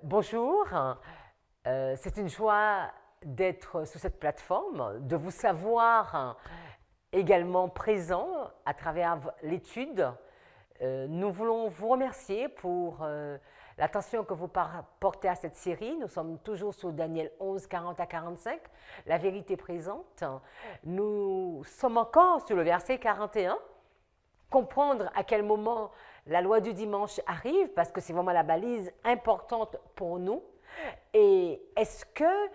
Bonjour, c'est une joie d'être sur cette plateforme, de vous savoir également présent à travers l'étude. Nous voulons vous remercier pour l'attention que vous portez à cette série. Nous sommes toujours sur Daniel 11, 40 à 45, la vérité présente. Nous sommes encore sur le verset 41, comprendre à quel moment la loi du dimanche arrive, parce que c'est vraiment la balise importante pour nous. Et est-ce que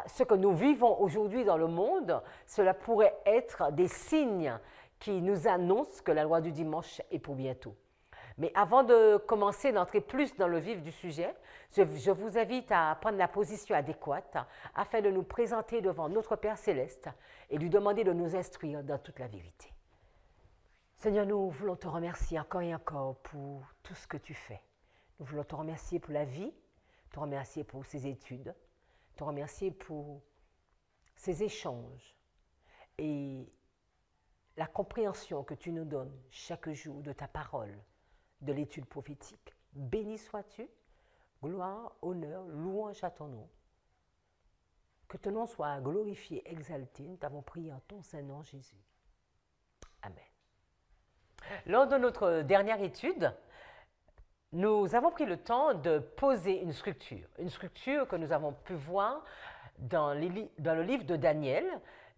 ce que nous vivons aujourd'hui dans le monde, cela pourrait être des signes qui nous annoncent que la loi du dimanche est pour bientôt? Mais avant de commencer, d'entrer plus dans le vif du sujet, je vous invite à prendre la position adéquate afin de nous présenter devant notre Père Céleste et lui demander de nous instruire dans toute la vérité. Seigneur, nous voulons te remercier encore et encore pour tout ce que tu fais. Nous voulons te remercier pour la vie, te remercier pour ces études, te remercier pour ces échanges et la compréhension que tu nous donnes chaque jour de ta parole, de l'étude prophétique. Béni sois-tu, gloire, honneur, louange à ton nom. Que ton nom soit glorifié, exalté. Nous t'avons prié en ton Saint-Nom, Jésus. Amen. Lors de notre dernière étude, nous avons pris le temps de poser une structure que nous avons pu voir dans le livre de Daniel,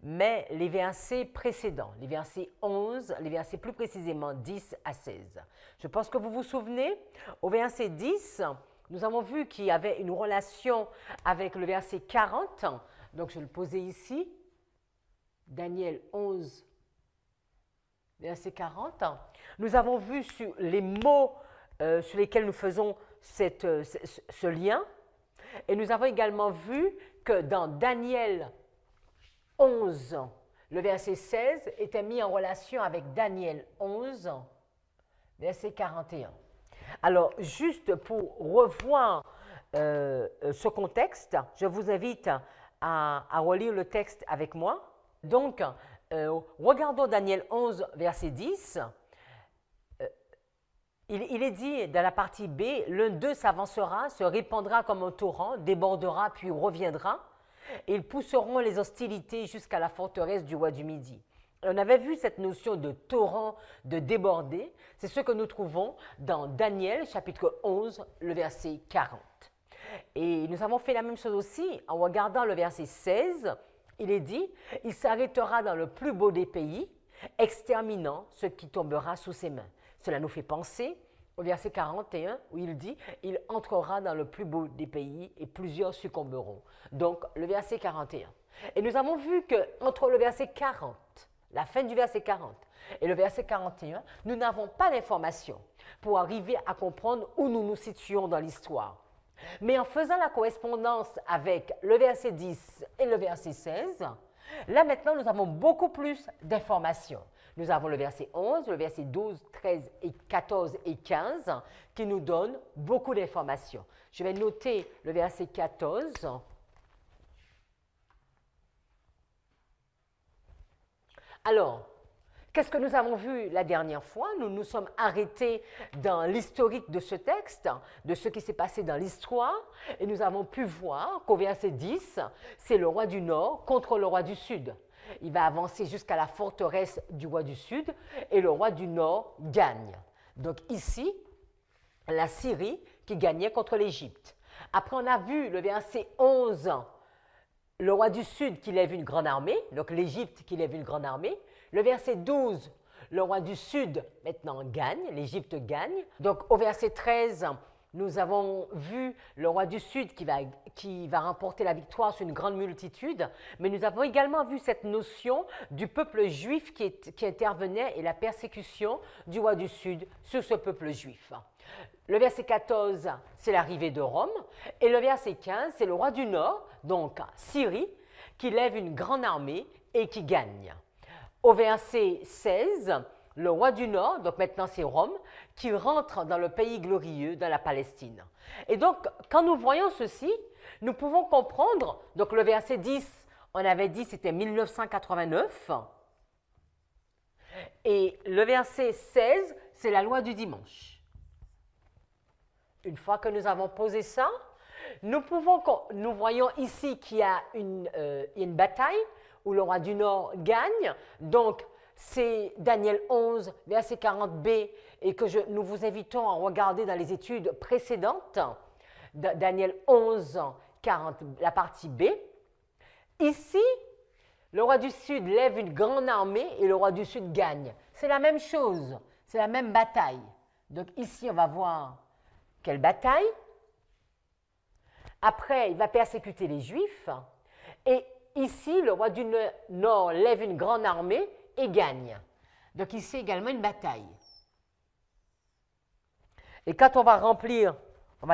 mais les versets précédents, les versets 11, les versets plus précisément 10 à 16. Je pense que vous vous souvenez, au verset 10, nous avons vu qu'il y avait une relation avec le verset 40, donc je le posais ici, Daniel 11, verset 40. Nous avons vu sur les mots sur lesquels nous faisons ce lien. Et nous avons également vu que dans Daniel 11, le verset 16 était mis en relation avec Daniel 11, verset 41. Alors, juste pour revoir ce contexte, je vous invite à relire le texte avec moi. Donc, regardons Daniel 11, verset 10. Il est dit dans la partie B, l'un d'eux s'avancera, se répandra comme un torrent, débordera puis reviendra, et ils pousseront les hostilités jusqu'à la forteresse du roi du Midi. On avait vu cette notion de torrent, de déborder, c'est ce que nous trouvons dans Daniel, chapitre 11, le verset 40. Et nous avons fait la même chose aussi en regardant le verset 16, il est dit, il s'arrêtera dans le plus beau des pays, exterminant ce qui tombera sous ses mains. Cela nous fait penser au verset 41 où il dit « Il entrera dans le plus beau des pays et plusieurs succomberont ». Donc, le verset 41. Et nous avons vu qu'entre le verset 40, la fin du verset 40 et le verset 41, nous n'avons pas d'informations pour arriver à comprendre où nous nous situons dans l'histoire. Mais en faisant la correspondance avec le verset 10 et le verset 16, là maintenant nous avons beaucoup plus d'informations. Nous avons le verset 11, le verset 12, 13, et 14 et 15 qui nous donnent beaucoup d'informations. Je vais noter le verset 14. Alors, qu'est-ce que nous avons vu la dernière fois? Nous nous sommes arrêtés dans l'historique de ce texte, de ce qui s'est passé dans l'histoire, et nous avons pu voir qu'au verset 10, c'est le roi du Nord contre le roi du Sud. Il va avancer jusqu'à la forteresse du roi du Sud et le roi du Nord gagne. Donc ici, la Syrie qui gagnait contre l'Égypte. Après, on a vu le verset 11, le roi du Sud qui lève une grande armée, donc l'Égypte qui lève une grande armée. Le verset 12, le roi du Sud maintenant gagne, l'Égypte gagne. Donc au verset 13, nous avons vu le roi du Sud qui va remporter la victoire sur une grande multitude, mais nous avons également vu cette notion du peuple juif qui intervenait et la persécution du roi du Sud sur ce peuple juif. Le verset 14, c'est l'arrivée de Rome, et le verset 15, c'est le roi du Nord, donc Syrie, qui lève une grande armée et qui gagne. Au verset 16, le roi du Nord, donc maintenant c'est Rome, qui rentre dans le pays glorieux, dans la Palestine. Et donc, quand nous voyons ceci, nous pouvons comprendre, donc le verset 10, on avait dit c'était 1989, et le verset 16, c'est la loi du dimanche. Une fois que nous avons posé ça, nous voyons ici qu'il y a une bataille où le roi du Nord gagne. Donc, c'est Daniel 11, verset 40b, et que nous vous invitons à regarder dans les études précédentes. Daniel 11, 40, la partie B. Ici, le roi du Sud lève une grande armée et le roi du Sud gagne. C'est la même chose, c'est la même bataille. Donc ici, on va voir quelle bataille. Après, il va persécuter les Juifs. Et ici, le roi du Nord lève une grande armée et gagne. Donc ici également une bataille. Et quand on va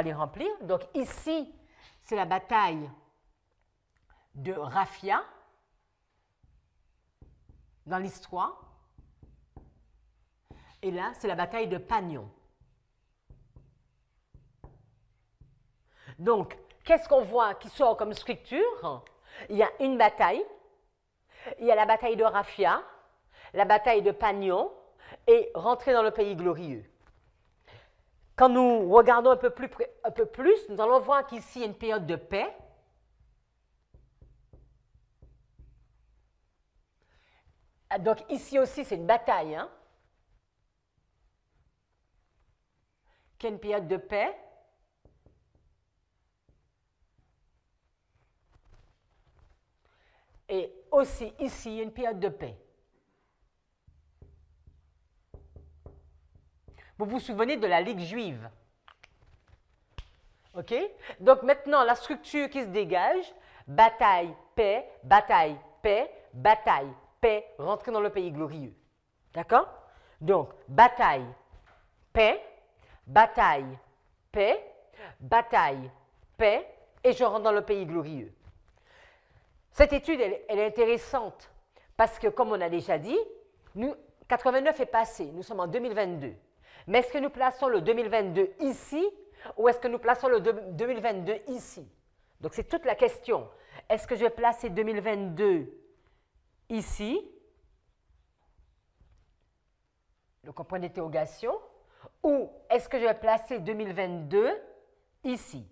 les remplir. Donc ici, c'est la bataille de Raphia dans l'histoire. Et là, c'est la bataille de Panion. Donc, qu'est-ce qu'on voit qui sort comme structure? Il y a une bataille, il y a la bataille de Raphia, la bataille de Panion et rentrer dans le pays glorieux. Quand nous regardons un peu plus, nous allons voir qu'ici, il y a une période de paix. Donc ici aussi, c'est une bataille. Hein? Qu'il y a une période de paix. Et aussi ici, il y a une période de paix. Vous vous souvenez de la Ligue juive? OK? Donc maintenant, la structure qui se dégage, bataille, paix, bataille, paix, bataille, paix, rentrer dans le pays glorieux. D'accord? Donc, bataille, paix, bataille, paix, bataille, paix, et je rentre dans le pays glorieux. Cette étude, elle est intéressante parce que, comme on a déjà dit, 89 est passé, nous sommes en 2022. Mais est-ce que nous plaçons le 2022 ici ou est-ce que nous plaçons le 2022 ici? Donc, c'est toute la question. Est-ce que je vais placer 2022 ici? Donc, un point d'interrogation. Ou est-ce que je vais placer 2022 ici?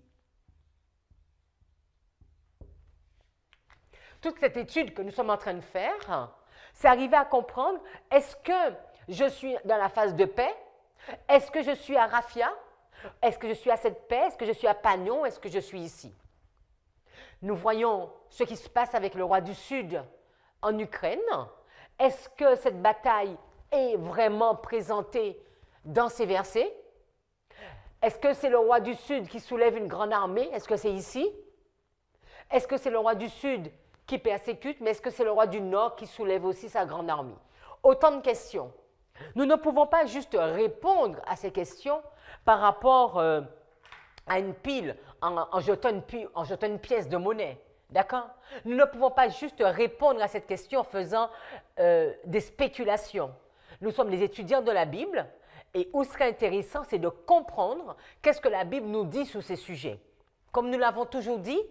Toute cette étude que nous sommes en train de faire, c'est arriver à comprendre, est-ce que je suis dans la phase de paix? Est-ce que je suis à Raphia? Est-ce que je suis à cette paix? Est-ce que je suis à Panion? Est-ce que je suis ici? Nous voyons ce qui se passe avec le roi du Sud en Ukraine. Est-ce que cette bataille est vraiment présentée dans ces versets? Est-ce que c'est le roi du Sud qui soulève une grande armée? Est-ce que c'est ici? Est-ce que c'est le roi du Sud qui persécute? Mais est-ce que c'est le roi du Nord qui soulève aussi sa grande armée? Autant de questions. Nous ne pouvons pas juste répondre à ces questions par rapport à une pile en jetant une pièce de monnaie. D'accord? Nous ne pouvons pas juste répondre à cette question en faisant des spéculations. Nous sommes les étudiants de la Bible et où serait intéressant, c'est de comprendre qu'est-ce que la Bible nous dit sur ces sujets. Comme nous l'avons toujours dit,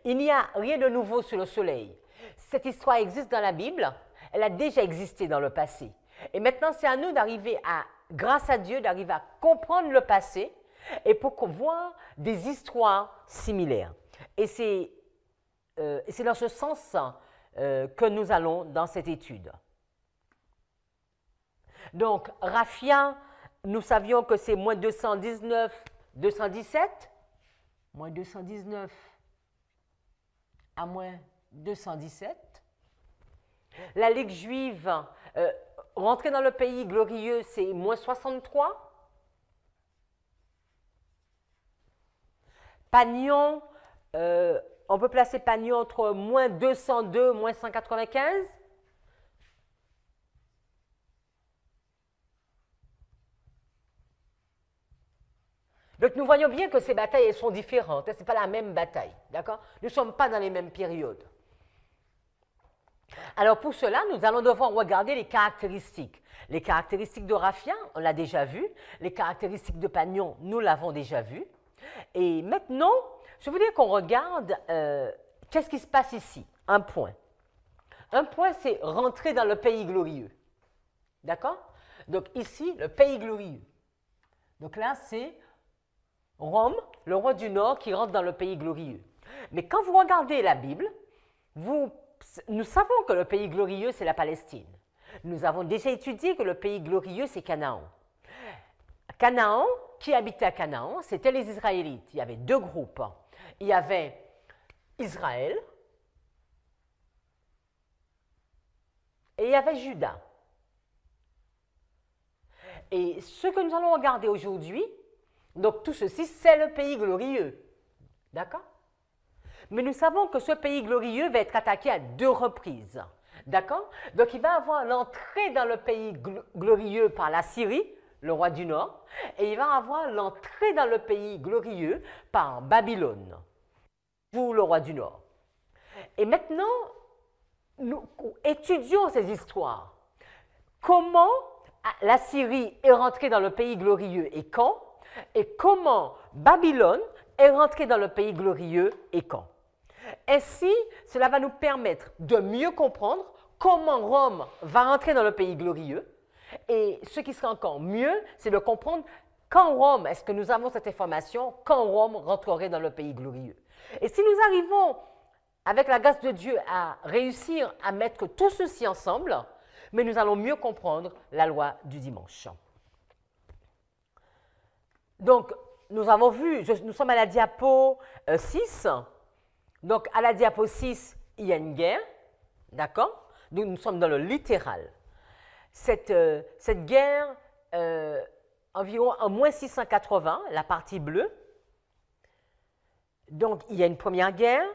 il n'y a rien de nouveau sous le soleil. Cette histoire existe dans la Bible, elle a déjà existé dans le passé. Et maintenant, c'est à nous d'arriver à, grâce à Dieu, d'arriver à comprendre le passé et pour voir des histoires similaires. Et c'est dans ce sens que nous allons dans cette étude. Donc, Raphia, nous savions que c'est moins 219, 217. Moins 219 à moins 217. La Ligue juive, rentrer dans le pays glorieux, c'est moins 63. Panion, on peut placer Panion entre moins 202 moins 195. Donc, nous voyons bien que ces batailles, elles sont différentes. Ce n'est pas la même bataille, d'accord? Nous ne sommes pas dans les mêmes périodes. Alors, pour cela, nous allons devoir regarder les caractéristiques. Les caractéristiques de Raphia, on l'a déjà vu. Les caractéristiques de Panion, nous l'avons déjà vu. Et maintenant, je voudrais qu'on regarde qu'est-ce qui se passe ici. Un point. Un point, c'est rentrer dans le pays glorieux. D'accord? Donc, ici, le pays glorieux. Donc là, c'est Rome, le roi du Nord qui rentre dans le pays glorieux. Mais quand vous regardez la Bible, nous savons que le pays glorieux, c'est la Palestine. Nous avons déjà étudié que le pays glorieux, c'est Canaan. Canaan, qui habitait à Canaan, c'était les Israélites. Il y avait deux groupes. Il y avait Israël et il y avait Juda. Et ce que nous allons regarder aujourd'hui, donc tout ceci, c'est le pays glorieux. D'accord? Mais nous savons que ce pays glorieux va être attaqué à deux reprises. D'accord? Donc il va avoir l'entrée dans le pays glorieux par la Syrie, le roi du Nord, et il va avoir l'entrée dans le pays glorieux par Babylone, pour le roi du Nord. Et maintenant, nous étudions ces histoires. Comment la Syrie est rentrée dans le pays glorieux et quand, et comment Babylone est rentrée dans le pays glorieux et quand. Ainsi, cela va nous permettre de mieux comprendre comment Rome va rentrer dans le pays glorieux. Et ce qui sera encore mieux, c'est de comprendre quand Rome, est-ce que nous avons cette information, quand Rome rentrerait dans le pays glorieux. Et si nous arrivons, avec la grâce de Dieu, à réussir à mettre tout ceci ensemble, mais nous allons mieux comprendre la loi du dimanche. Donc, nous avons vu, nous sommes à la diapo 6. Donc, à la diapo 6, il y a une guerre, d'accord? Nous sommes dans le littéral. Cette guerre, environ en moins 680, la partie bleue. Donc, il y a une première guerre.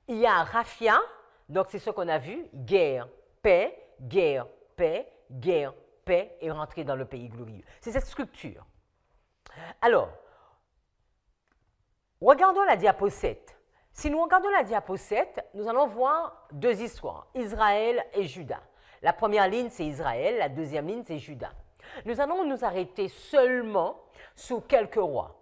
Il y a Raphia, donc c'est ce qu'on a vu, guerre, paix, guerre, paix, guerre, paix, et rentrer dans le pays glorieux. C'est cette structure. Alors, regardons la diapo 7. Si nous regardons la diapo 7, nous allons voir deux histoires, Israël et Juda. La première ligne, c'est Israël, la deuxième ligne, c'est Juda. Nous allons nous arrêter seulement sous quelques rois.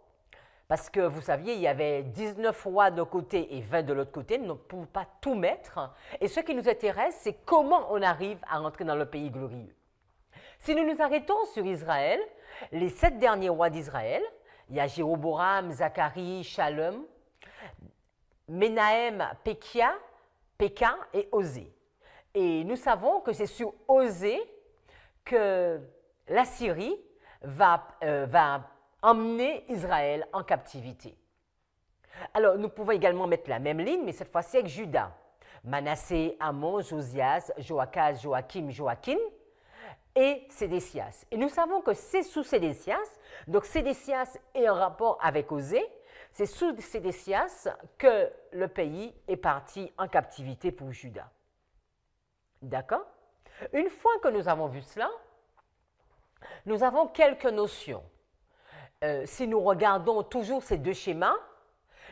Parce que vous saviez, il y avait 19 rois d'un côté et 20 de l'autre côté, nous ne pouvons pas tout mettre. Et ce qui nous intéresse, c'est comment on arrive à rentrer dans le pays glorieux. Si nous nous arrêtons sur Israël, les 7 derniers rois d'Israël, il y a Jéroboam, Zacharie, Shalom, Menahem, Pékia et Osée. Et nous savons que c'est sur Osée que la Syrie va emmener Israël en captivité. Alors, nous pouvons également mettre la même ligne, mais cette fois-ci avec Juda. Manassé, Amon, Josias, Joachaz, Joachim, Joachim et Sédécias. Et nous savons que c'est sous Sédécias, donc Sédécias est en rapport avec Osée, c'est sous Sédécias que le pays est parti en captivité pour Juda. D'accord? Une fois que nous avons vu cela, nous avons quelques notions. Si nous regardons toujours ces deux schémas,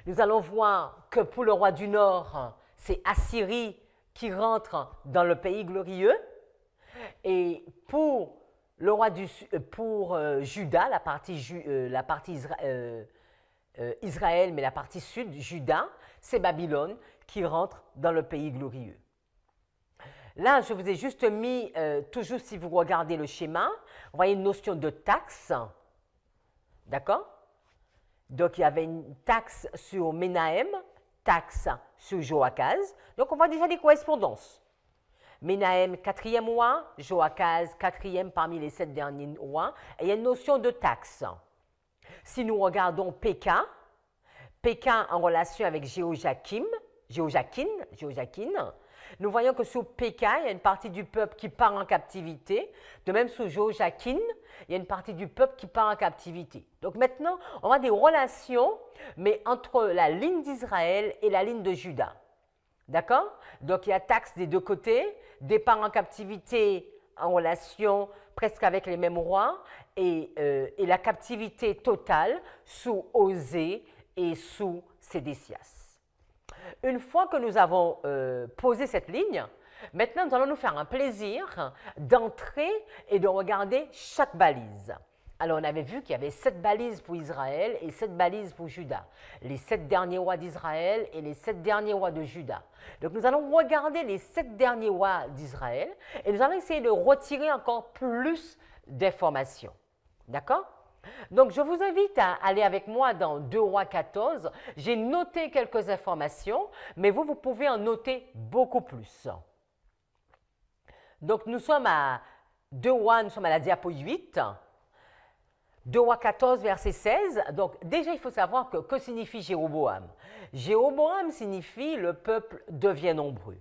nous allons voir que pour le roi du Nord, c'est Assyrie qui rentre dans le pays glorieux. Et pour le roi pour Juda, la partie Israël, mais la partie sud, Juda, c'est Babylone qui rentre dans le pays glorieux. Là, je vous ai juste mis, toujours si vous regardez le schéma, vous voyez une notion de taxe. D'accord? Donc, il y avait une taxe sur Menahem, taxe sur Joachaz. Donc, on voit déjà des correspondances. Menahem, 4e roi, Joachaz, 4e parmi les 7 derniers rois. Et il y a une notion de taxe. Si nous regardons Pékin en relation avec Jéhoiakim, nous voyons que sous Pékin, il y a une partie du peuple qui part en captivité. De même, sous Joachim, il y a une partie du peuple qui part en captivité. Donc maintenant, on a des relations, mais entre la ligne d'Israël et la ligne de Juda. D'accord? Donc il y a taxe des deux côtés, départ en captivité en relation presque avec les mêmes rois, et la captivité totale sous Osée et sous Sédécias. Une fois que nous avons posé cette ligne, maintenant nous allons nous faire un plaisir d'entrer et de regarder chaque balise. Alors on avait vu qu'il y avait 7 balises pour Israël et 7 balises pour Juda. Les 7 derniers rois d'Israël et les 7 derniers rois de Juda. Donc nous allons regarder les 7 derniers rois d'Israël et nous allons essayer de retirer encore plus d'informations. D'accord? Donc, je vous invite à aller avec moi dans 2 Rois 14. J'ai noté quelques informations, mais vous pouvez en noter beaucoup plus. Donc, nous sommes à 2 Rois, nous sommes à la diapo 8. 2 Rois 14, verset 16. Donc, déjà, il faut savoir que signifie Jéroboam. Jéroboam signifie le peuple devient nombreux.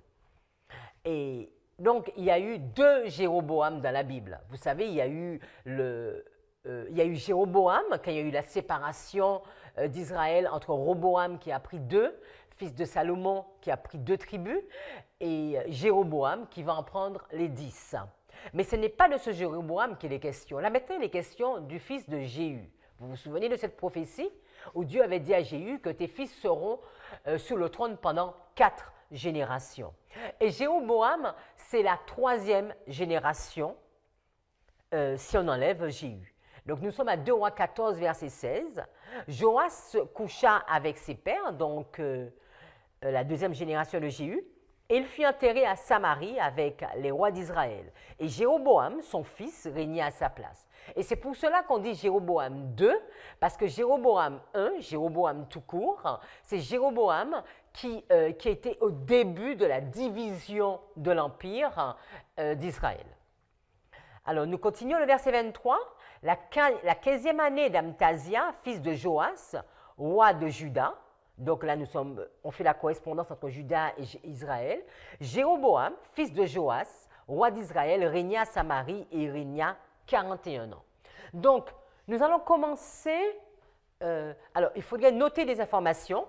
Et donc, il y a eu 2 Jéroboam dans la Bible. Vous savez, il y a eu Jéroboam, quand il y a eu la séparation d'Israël entre Roboam qui a pris 2, fils de Salomon qui a pris 2 tribus, et Jéroboam qui va en prendre les 10. Mais ce n'est pas de ce Jéroboam qu'il est question. Là maintenant, il est question du fils de Jéhu. Vous vous souvenez de cette prophétie où Dieu avait dit à Jéhu que tes fils seront sur le trône pendant 4 générations. Et Jéroboam, c'est la 3e génération si on enlève Jéhu. Donc nous sommes à 2 Rois 14, verset 16. Joas coucha avec ses pères, donc la 2e génération de Jéhu, et il fut enterré à Samarie avec les rois d'Israël. Et Jéroboam, son fils, régnait à sa place. Et c'est pour cela qu'on dit Jéroboam 2, parce que Jéroboam 1, Jéroboam tout court, c'est Jéroboam qui était au début de la division de l'empire d'Israël. Alors, nous continuons le verset 23. La 15e année d'Amtasia, fils de Joas, roi de Juda. Donc là, on fait la correspondance entre Juda et Israël. Jéroboam, fils de Joas, roi d'Israël, régna à Samarie et il régna 41 ans. Donc, nous allons commencer. Alors, il faudrait noter des informations.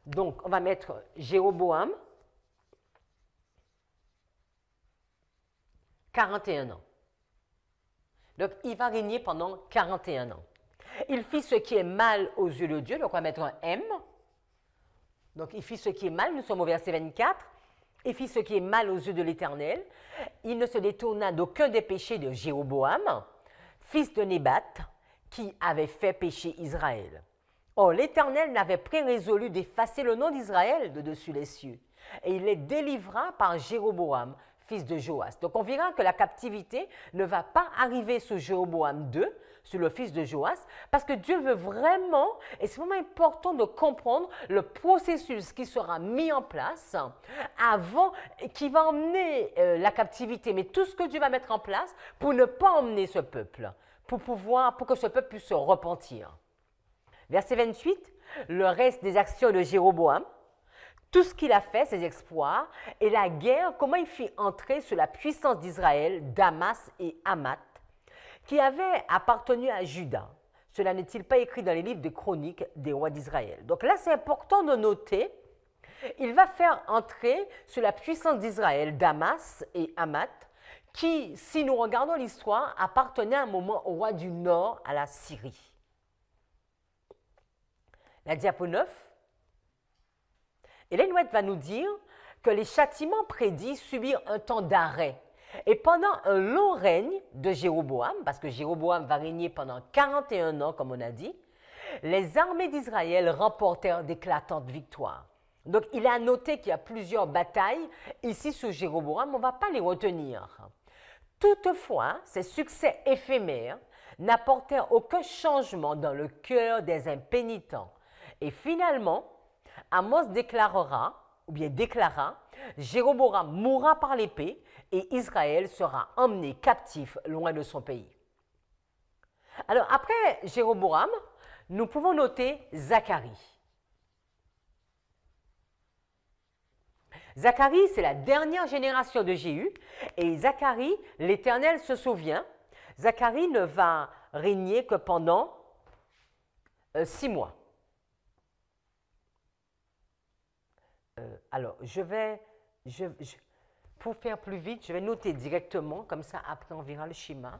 Donc, on va mettre Jéroboam, 41 ans. Donc, il va régner pendant 41 ans. Il fit ce qui est mal aux yeux de Dieu, donc on va mettre un M. Donc, il fit ce qui est mal, nous sommes au verset 24. Il fit ce qui est mal aux yeux de l'Éternel. Il ne se détourna d'aucun des péchés de Jéroboam, fils de Nébat, qui avait fait pécher Israël. Or, l'Éternel n'avait point résolu d'effacer le nom d'Israël de dessus les cieux. Et il les délivra par Jéroboam, fils de Joas. Donc, on verra que la captivité ne va pas arriver sur Jéroboam II, sur le fils de Joas, parce que Dieu veut vraiment, et c'est vraiment important de comprendre le processus qui sera mis en place avant, qui va emmener la captivité, mais tout ce que Dieu va mettre en place pour ne pas emmener ce peuple, pour que ce peuple puisse se repentir. Verset 28, le reste des actions de Jéroboam, tout ce qu'il a fait, ses exploits, et la guerre, comment il fit entrer sur la puissance d'Israël, Damas et Hamath, qui avaient appartenu à Juda. Cela n'est-il pas écrit dans les livres de chroniques des rois d'Israël? Donc là, c'est important de noter, il va faire entrer sur la puissance d'Israël, Damas et Hamath, qui, si nous regardons l'histoire, appartenaient à un moment au roi du Nord, à la Syrie. La diapo 9. Ellen White va nous dire que les châtiments prédits subirent un temps d'arrêt. Et pendant un long règne de Jéroboam, parce que Jéroboam va régner pendant 41 ans, comme on a dit, les armées d'Israël remportèrent d'éclatantes victoires. Donc, il a noté qu'il y a plusieurs batailles ici sous Jéroboam, on ne va pas les retenir. Toutefois, ces succès éphémères n'apportèrent aucun changement dans le cœur des impénitents. Et finalement, Amos déclara, Jéroboam mourra par l'épée et Israël sera emmené captif loin de son pays. Alors après Jéroboam, nous pouvons noter Zacharie. Zacharie, c'est la dernière génération de Jéhu et Zacharie, l'Éternel se souvient, Zacharie ne va régner que pendant 6 mois. Alors, pour faire plus vite, je vais noter directement, comme ça après on verra le schéma.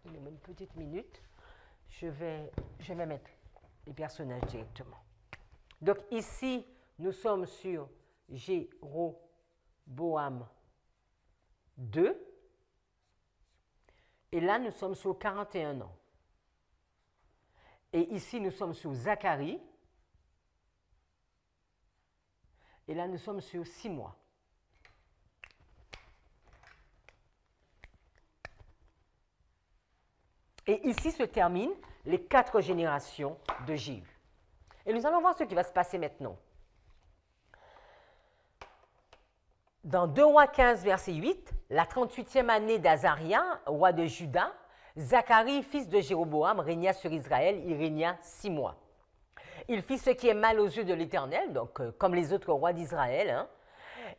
Donnez-moi une petite minute. Je vais mettre les personnages directement. Donc ici, nous sommes sur Jéroboam 2. Et là, nous sommes sur 41 ans. Et ici, nous sommes sur Zacharie. Et là, nous sommes sur 6 mois. Et ici se terminent les 4 générations de Jéhu. Et nous allons voir ce qui va se passer maintenant. Dans 2 Rois 15, verset 8, la 38e année d'Azaria, roi de Juda, Zacharie, fils de Jéroboam, régna sur Israël. Il régna 6 mois. Il fit ce qui est mal aux yeux de l'Éternel, donc comme les autres rois d'Israël. Hein.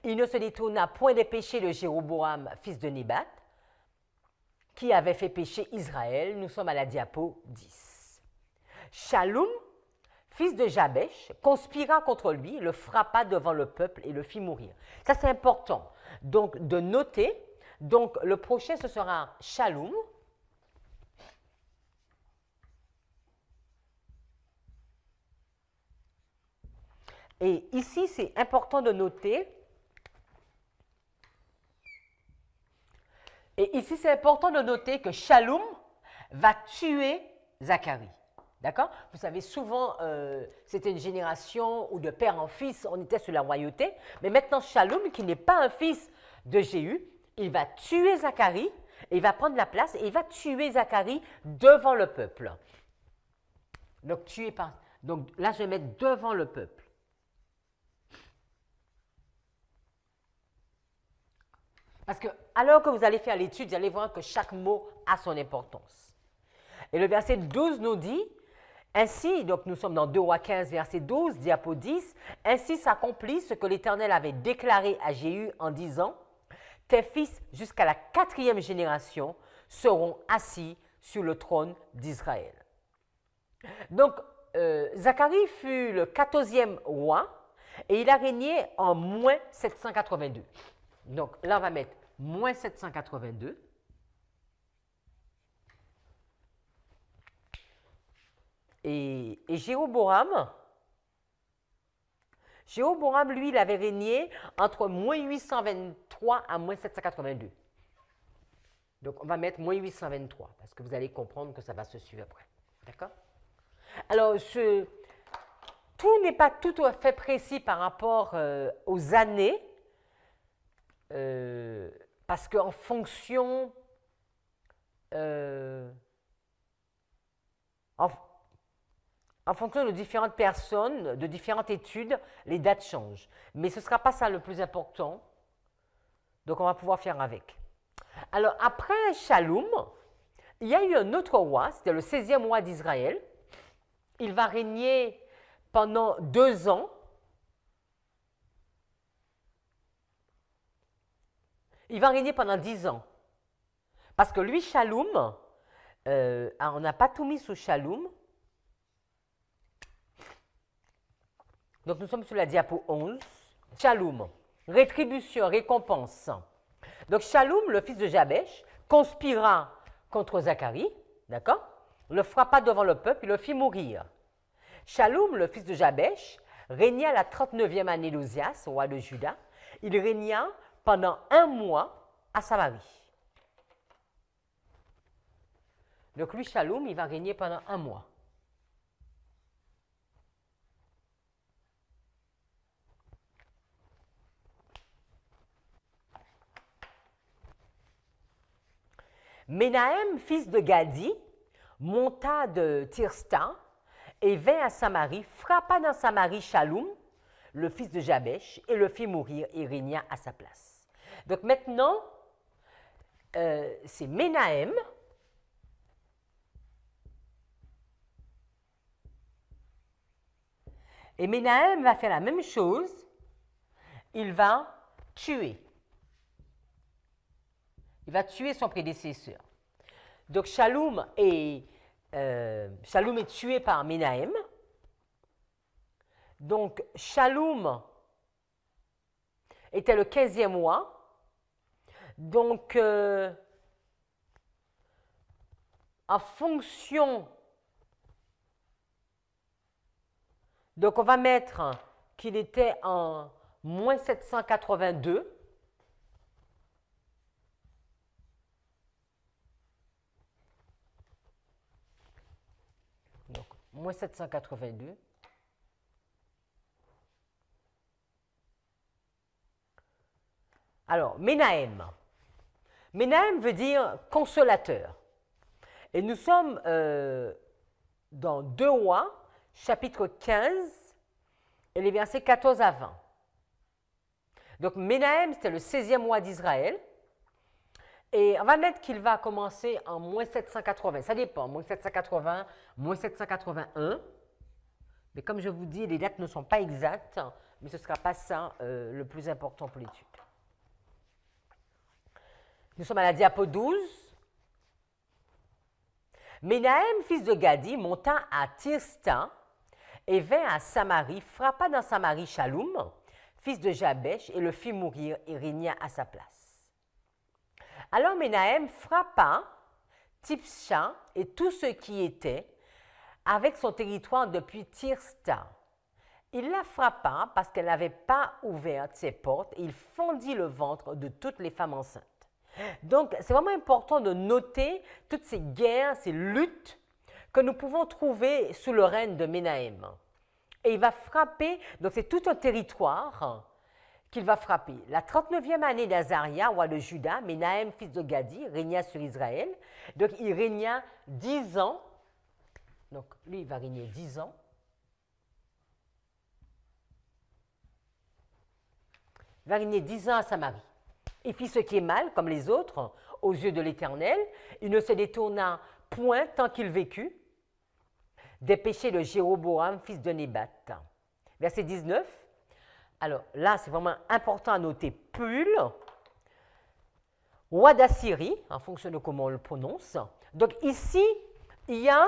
Il ne se détourna point des péchés de Jéroboam, fils de Nébat, qui avait fait pécher Israël. Nous sommes à la diapo 10. Shallum, fils de Jabesh, conspira contre lui, le frappa devant le peuple et le fit mourir. Ça, c'est important. Donc, de noter. Donc, le prochain, ce sera Shallum. Et ici, c'est important de noter. Et ici, c'est important de noter que Shallum va tuer Zacharie. D'accord? Vous savez, souvent, c'était une génération où de père en fils, on était sous la royauté. Mais maintenant, Shallum, qui n'est pas un fils de Jéhu, il va tuer Zacharie, et il va prendre la place, et il va tuer Zacharie devant le peuple. Donc, donc là, je vais mettre devant le peuple. Parce que, alors que vous allez faire l'étude, vous allez voir que chaque mot a son importance. Et le verset 12 nous dit, ainsi, donc nous sommes dans 2 Rois 15, verset 12, diapo 10, ainsi s'accomplit ce que l'Éternel avait déclaré à Jéhu en disant, tes fils jusqu'à la 4e génération seront assis sur le trône d'Israël. Donc, Zacharie fut le 14e roi et il a régné en moins 782. Donc là, on va mettre moins 782. Et Jéroboam, lui, il avait régné entre moins 823 à moins 782. Donc, on va mettre moins 823, parce que vous allez comprendre que ça va se suivre après. D'accord? Alors, tout n'est pas tout à fait précis par rapport aux années, parce qu'en fonction, en fonction de différentes personnes, de différentes études, les dates changent. Mais ce ne sera pas ça le plus important, donc on va pouvoir faire avec. Alors, après Shallum, il y a eu un autre roi, c'était le 16e roi d'Israël. Il va régner pendant 2 ans. Il va régner pendant 10 ans. Parce que lui, Shallum, on n'a pas tout mis sous Shallum. Donc nous sommes sur la diapo 11. Shallum, rétribution, récompense. Donc Shallum, le fils de Jabesh, conspira contre Zacharie, d'accord? Le frappa devant le peuple et le fit mourir. Shallum, le fils de Jabesh, régna la 39e année d'Ozias, roi de Juda. Il régna pendant 1 mois à Samarie. Donc lui, Shallum, il va régner pendant 1 mois. Ménahem, fils de Gadi, monta de Tirsta et vint à Samarie, frappa dans Samarie Shallum, le fils de Jabesh, et le fit mourir et régna à sa place. Donc maintenant, c'est Ménahem. Et Ménahem va faire la même chose. Il va tuer. Il va tuer son prédécesseur. Donc Shallum est tué par Ménahem. Donc Shallum était le 15e roi. Donc en fonction, donc on va mettre qu'il était en moins 782. Donc, moins 782. Alors, Ménahem. Ménahem veut dire consolateur. Et nous sommes dans 2 Rois, chapitre 15, et les versets 14 à 20. Donc Ménahem, c'était le 16e roi d'Israël. Et on va mettre qu'il va commencer en moins 780. Ça dépend, moins 780, moins 781. Mais comme je vous dis, les dates ne sont pas exactes, mais ce ne sera pas ça le plus important pour l'étude. Nous sommes à la diapo 12. Ménahem, fils de Gadi, monta à Tirsta et vint à Samarie, frappa dans Samarie Shaloum, fils de Jabesh, et le fit mourir et régna à sa place. Alors Ménahem frappa Tipsha et tout ce qui était avec son territoire depuis Tirsta. Il la frappa parce qu'elle n'avait pas ouvert ses portes et il fendit le ventre de toutes les femmes enceintes. Donc, c'est vraiment important de noter toutes ces guerres, ces luttes que nous pouvons trouver sous le règne de Ménahem. Et il va frapper, donc c'est tout un territoire qu'il va frapper. La 39e année d'Azaria, roi de Juda, Ménahem, fils de Gadi, régna sur Israël. Donc, il régna 10 ans. Donc, lui, il va régner 10 ans. Il va régner 10 ans à Samarie. Il fit ce qui est mal, comme les autres, aux yeux de l'Éternel. Il ne se détourna point tant qu'il vécut des péchés de Jéroboam, fils de Nébat. Verset 19. Alors là, c'est vraiment important à noter. Pul, roi d'Assyrie, en fonction de comment on le prononce. Donc ici, il y a,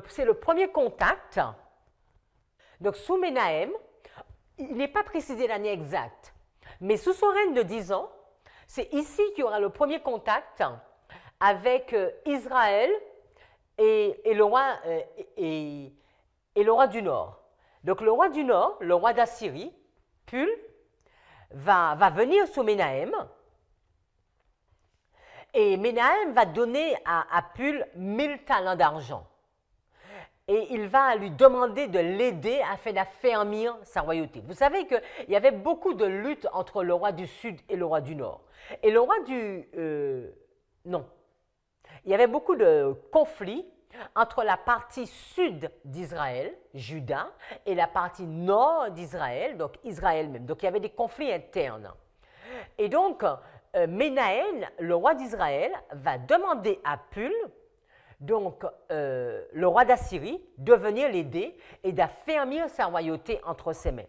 c'est le premier contact. Donc sous Ménahem, il n'est pas précisé l'année exacte, mais sous son règne de 10 ans, c'est ici qu'il y aura le premier contact avec Israël et le roi du Nord. Donc le roi du Nord, le roi d'Assyrie, Pul, va venir sous Ménahem. Et Ménahem va donner à Pul 1000 talents d'argent. Et il va lui demander de l'aider afin d'affermir sa royauté. Vous savez qu'il y avait beaucoup de luttes entre le roi du Sud et le roi du Nord. Et le roi du... non. Il y avait beaucoup de conflits entre la partie sud d'Israël, Juda, et la partie nord d'Israël, donc Israël même. Donc il y avait des conflits internes. Et donc, Ménahem, le roi d'Israël, va demander à Pul, donc le roi d'Assyrie, de venir l'aider et d'affermir sa royauté entre ses mains.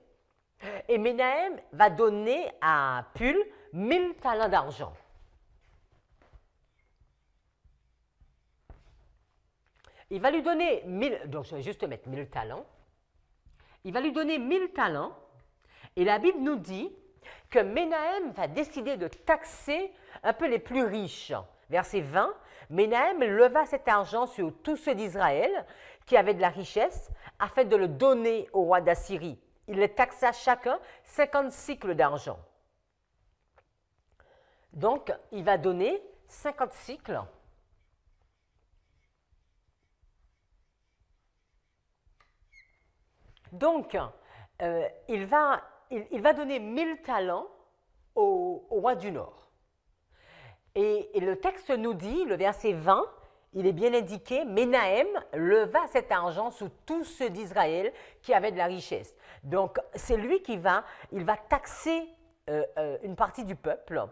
Et Ménahem va donner à Pul 1000 talents d'argent. Il va lui donner 1000, donc je vais juste mettre 1000 talents. Il va lui donner 1000 talents et la Bible nous dit que Ménahem va décider de taxer un peu les plus riches. Verset 20, Ménahem leva cet argent sur tous ceux d'Israël qui avaient de la richesse afin de le donner au roi d'Assyrie. Il les taxa chacun 50 cycles d'argent. Donc, il va donner 50 cycles. Donc, il va donner 1000 talents au roi du Nord. Et le texte nous dit, le verset 20, il est bien indiqué, Ménahem leva cet argent sur tous ceux d'Israël qui avaient de la richesse. Donc, c'est lui qui va taxer une partie du peuple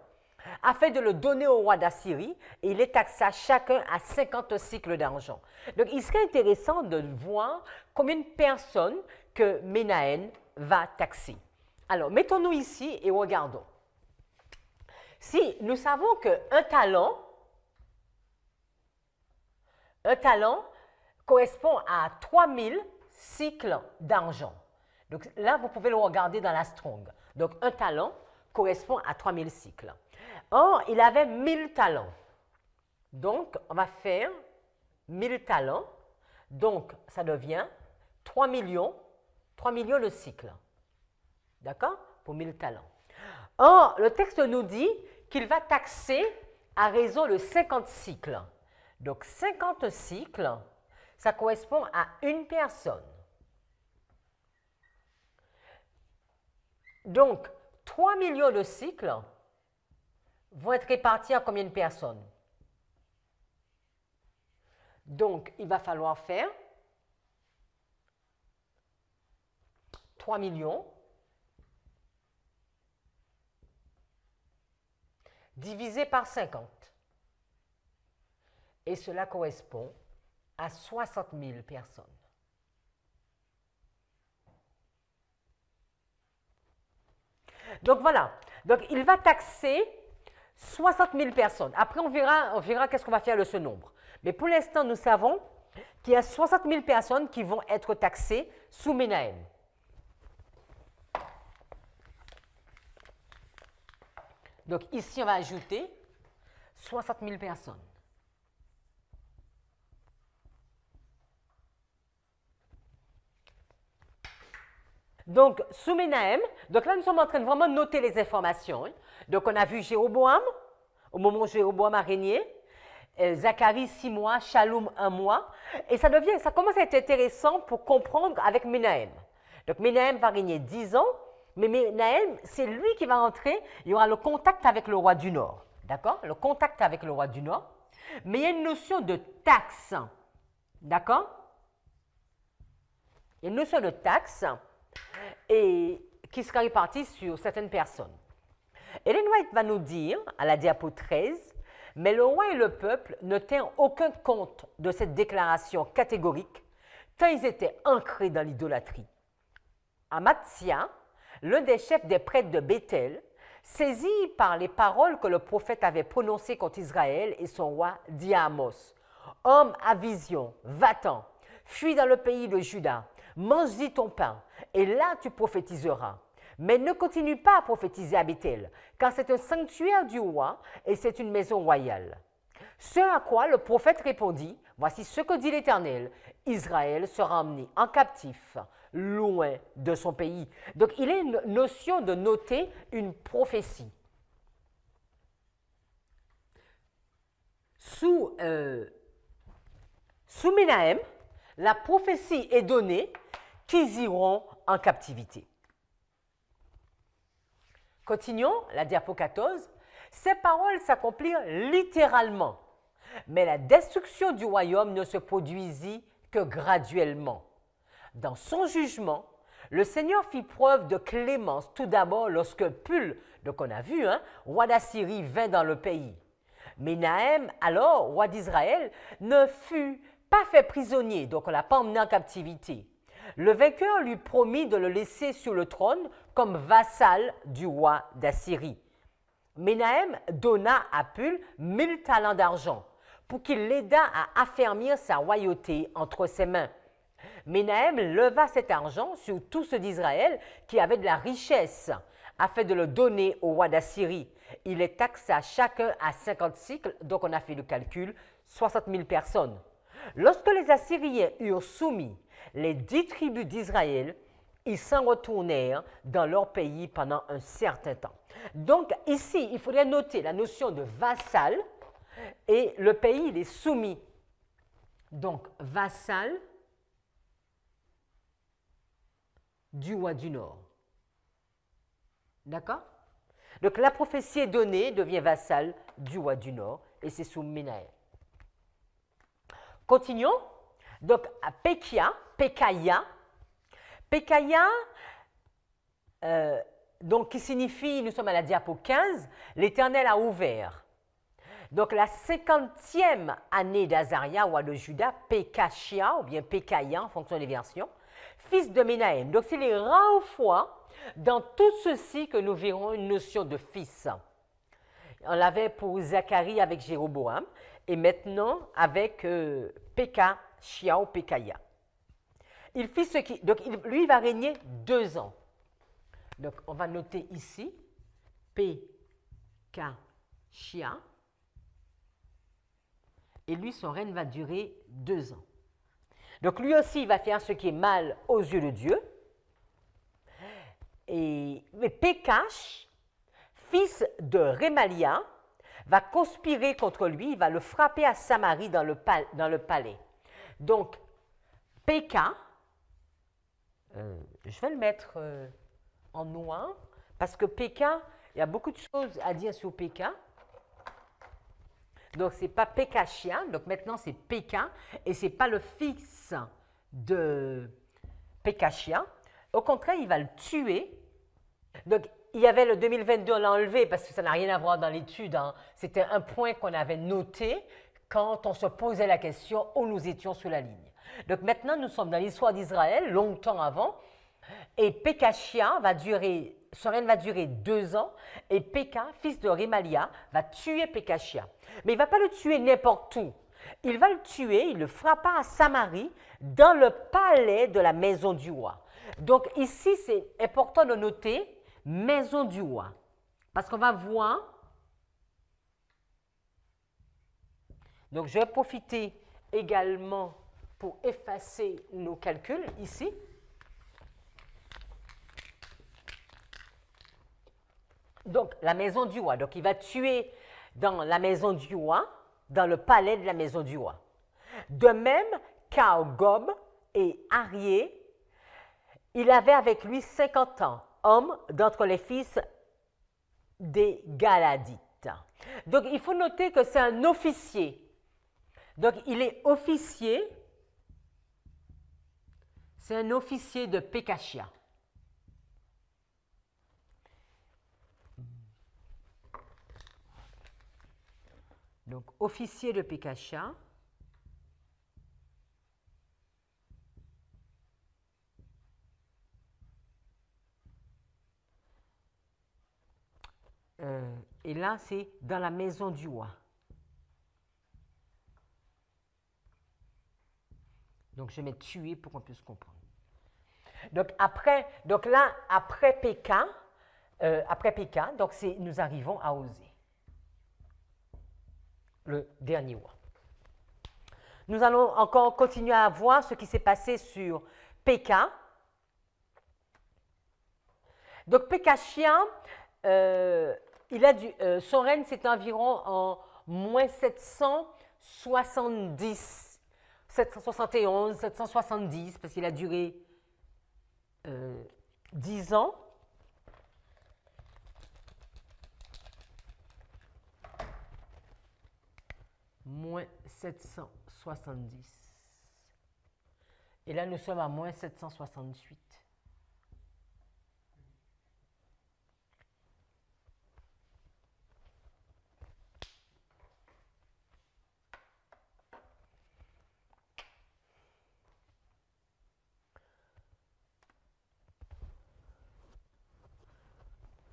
afin de le donner au roi d'Assyrie, et il les taxa chacun à 50 cycles d'argent. Donc, il serait intéressant de voir combien de personnes que Ménahem va taxer. Alors, mettons-nous ici et regardons. Si nous savons qu'un talent correspond à 3000 cycles d'argent. Donc là, vous pouvez le regarder dans la Strong. Donc un talent correspond à 3000 cycles. Or, il avait 1000 talents. Donc, on va faire 1000 talents. Donc, ça devient 3 millions de cycles. D'accord? Pour 1000 talents. Or, le texte nous dit qu'il va taxer à raison de 50 cycles. Donc, 50 cycles, ça correspond à une personne. Donc, 3 millions de cycles vont être répartis à combien de personnes? Donc, il va falloir faire 3 millions divisé par 50. Et cela correspond à 60 000 personnes. Donc voilà, donc il va taxer 60 000 personnes. Après, on verra qu'est-ce qu'on va faire de ce nombre. Mais pour l'instant, nous savons qu'il y a 60 000 personnes qui vont être taxées sous Menahem. Donc ici, on va ajouter 60 000 personnes. Donc, sous Menahem, donc là, nous sommes en train de vraiment noter les informations. Hein. Donc, on a vu Jéroboam, au moment où Jéroboam a régné, Zacharie 6 mois, Shaloum 1 mois, et ça commence à être intéressant pour comprendre avec Menahem. Donc, Menahem va régner 10 ans, mais Menahem, c'est lui qui va entrer, il y aura le contact avec le roi du Nord, d'accord? Le contact avec le roi du Nord, mais il y a une notion de taxe, d'accord? Il y a une notion de taxe, et qui sera répartie sur certaines personnes. Ellen White va nous dire, à la diapo 13, mais le roi et le peuple ne tinrent aucun compte de cette déclaration catégorique, tant ils étaient ancrés dans l'idolâtrie. Amatsia, l'un des chefs des prêtres de Béthel, saisi par les paroles que le prophète avait prononcées contre Israël et son roi, dit à Amos, « Homme à vision, va-t'en, fuis dans le pays de Juda, mange-y ton pain, et là tu prophétiseras. Mais ne continue pas à prophétiser à Béthel, car c'est un sanctuaire du roi et c'est une maison royale. » Ce à quoi le prophète répondit, « Voici ce que dit l'Éternel, Israël sera emmené en captif, loin de son pays. » Donc il est une notion de noter une prophétie. Sous Menahem, la prophétie est donnée qu'ils iront en captivité. Continuons, la diapo 14. Ces paroles s'accomplirent littéralement, mais la destruction du royaume ne se produisit que graduellement. Dans son jugement, le Seigneur fit preuve de clémence tout d'abord lorsque Pul, donc on a vu, roi d'Assyrie, vint dans le pays. Menahem, alors roi d'Israël, ne fut pas fait prisonnier, donc on ne l'a pas emmené en captivité. Le vainqueur lui promit de le laisser sur le trône comme vassal du roi d'Assyrie. Menahem donna à Pul 1000 talents d'argent pour qu'il l'aidât à affermir sa royauté entre ses mains. Menahem leva cet argent sur tous ceux d'Israël qui avaient de la richesse afin de le donner au roi d'Assyrie. Il les taxa chacun à 50 cycles, donc on a fait le calcul, 60 000 personnes. Lorsque les Assyriens eurent soumis les 10 tribus d'Israël, ils s'en retournèrent dans leur pays pendant un certain temps. Donc ici, il faudrait noter la notion de vassal et le pays, il est soumis. Donc vassal du roi du Nord. D'accord? Donc la prophétie est donnée, devient vassal du roi du Nord et c'est sous Menahem. Continuons. Donc à Pekaïa, donc qui signifie, nous sommes à la diapo 15, l'Éternel a ouvert. Donc la 50e année d'Azaria, roi de Juda, Pekashia, ou bien Pekaïa en fonction des versions, fils de Menahem. Donc c'est les rares fois dans tout ceci que nous verrons une notion de fils. On l'avait pour Zacharie avec Jéroboam et maintenant avec Pekashia ou Pekaïa. Il fit ce qui. Donc lui, il va régner 2 ans. Donc on va noter ici Pekashia. Et lui, son règne va durer 2 ans. Donc lui aussi, il va faire ce qui est mal aux yeux de Dieu. Mais Pékash, fils de Rémalia, va conspirer contre lui, il va le frapper à Samarie dans le palais. Donc, Péka, je vais le mettre en noir, parce que Péka, il y a beaucoup de choses à dire sur Péka. Donc, ce n'est pas Pékachia, donc maintenant c'est Péka, et ce n'est pas le fils de Pékachia. Au contraire, il va le tuer. Donc, il y avait le 2022, on l'a enlevé parce que ça n'a rien à voir dans l'étude. Hein. C'était un point qu'on avait noté quand on se posait la question où nous étions sur la ligne. Donc maintenant, nous sommes dans l'histoire d'Israël, longtemps avant, et Pékachia va durer, son règne va durer 2 ans, et Péka, fils de Rémalia, va tuer Pékachia. Mais il ne va pas le tuer n'importe où. Il va le tuer, il le frappa à Samarie, dans le palais de la maison du roi. Donc ici, c'est important de noter maison du roi, parce qu'on va voir. Donc je vais profiter également pour effacer nos calculs ici. Donc, la maison du roi. Donc, il va tuer dans la maison du roi, dans le palais de la maison du roi. De même, Kaogob et Arié, il avait avec lui 50 ans, homme d'entre les fils des Galadites. Donc, il faut noter que c'est un officier. Donc, il est officier. C'est un officier de Pékachia. Donc, officier de Pékachia. Et là, c'est dans la maison du roi. Donc, je vais tuer pour qu'on puisse comprendre. Donc, après Péka, donc nous arrivons à Osée, le dernier roi. Nous allons encore continuer à voir ce qui s'est passé sur Péka. Donc, Pékachia, son règne, c'est environ en moins 770, 771, 770, parce qu'il a duré 10 ans. Moins 770. Et là, nous sommes à moins 768.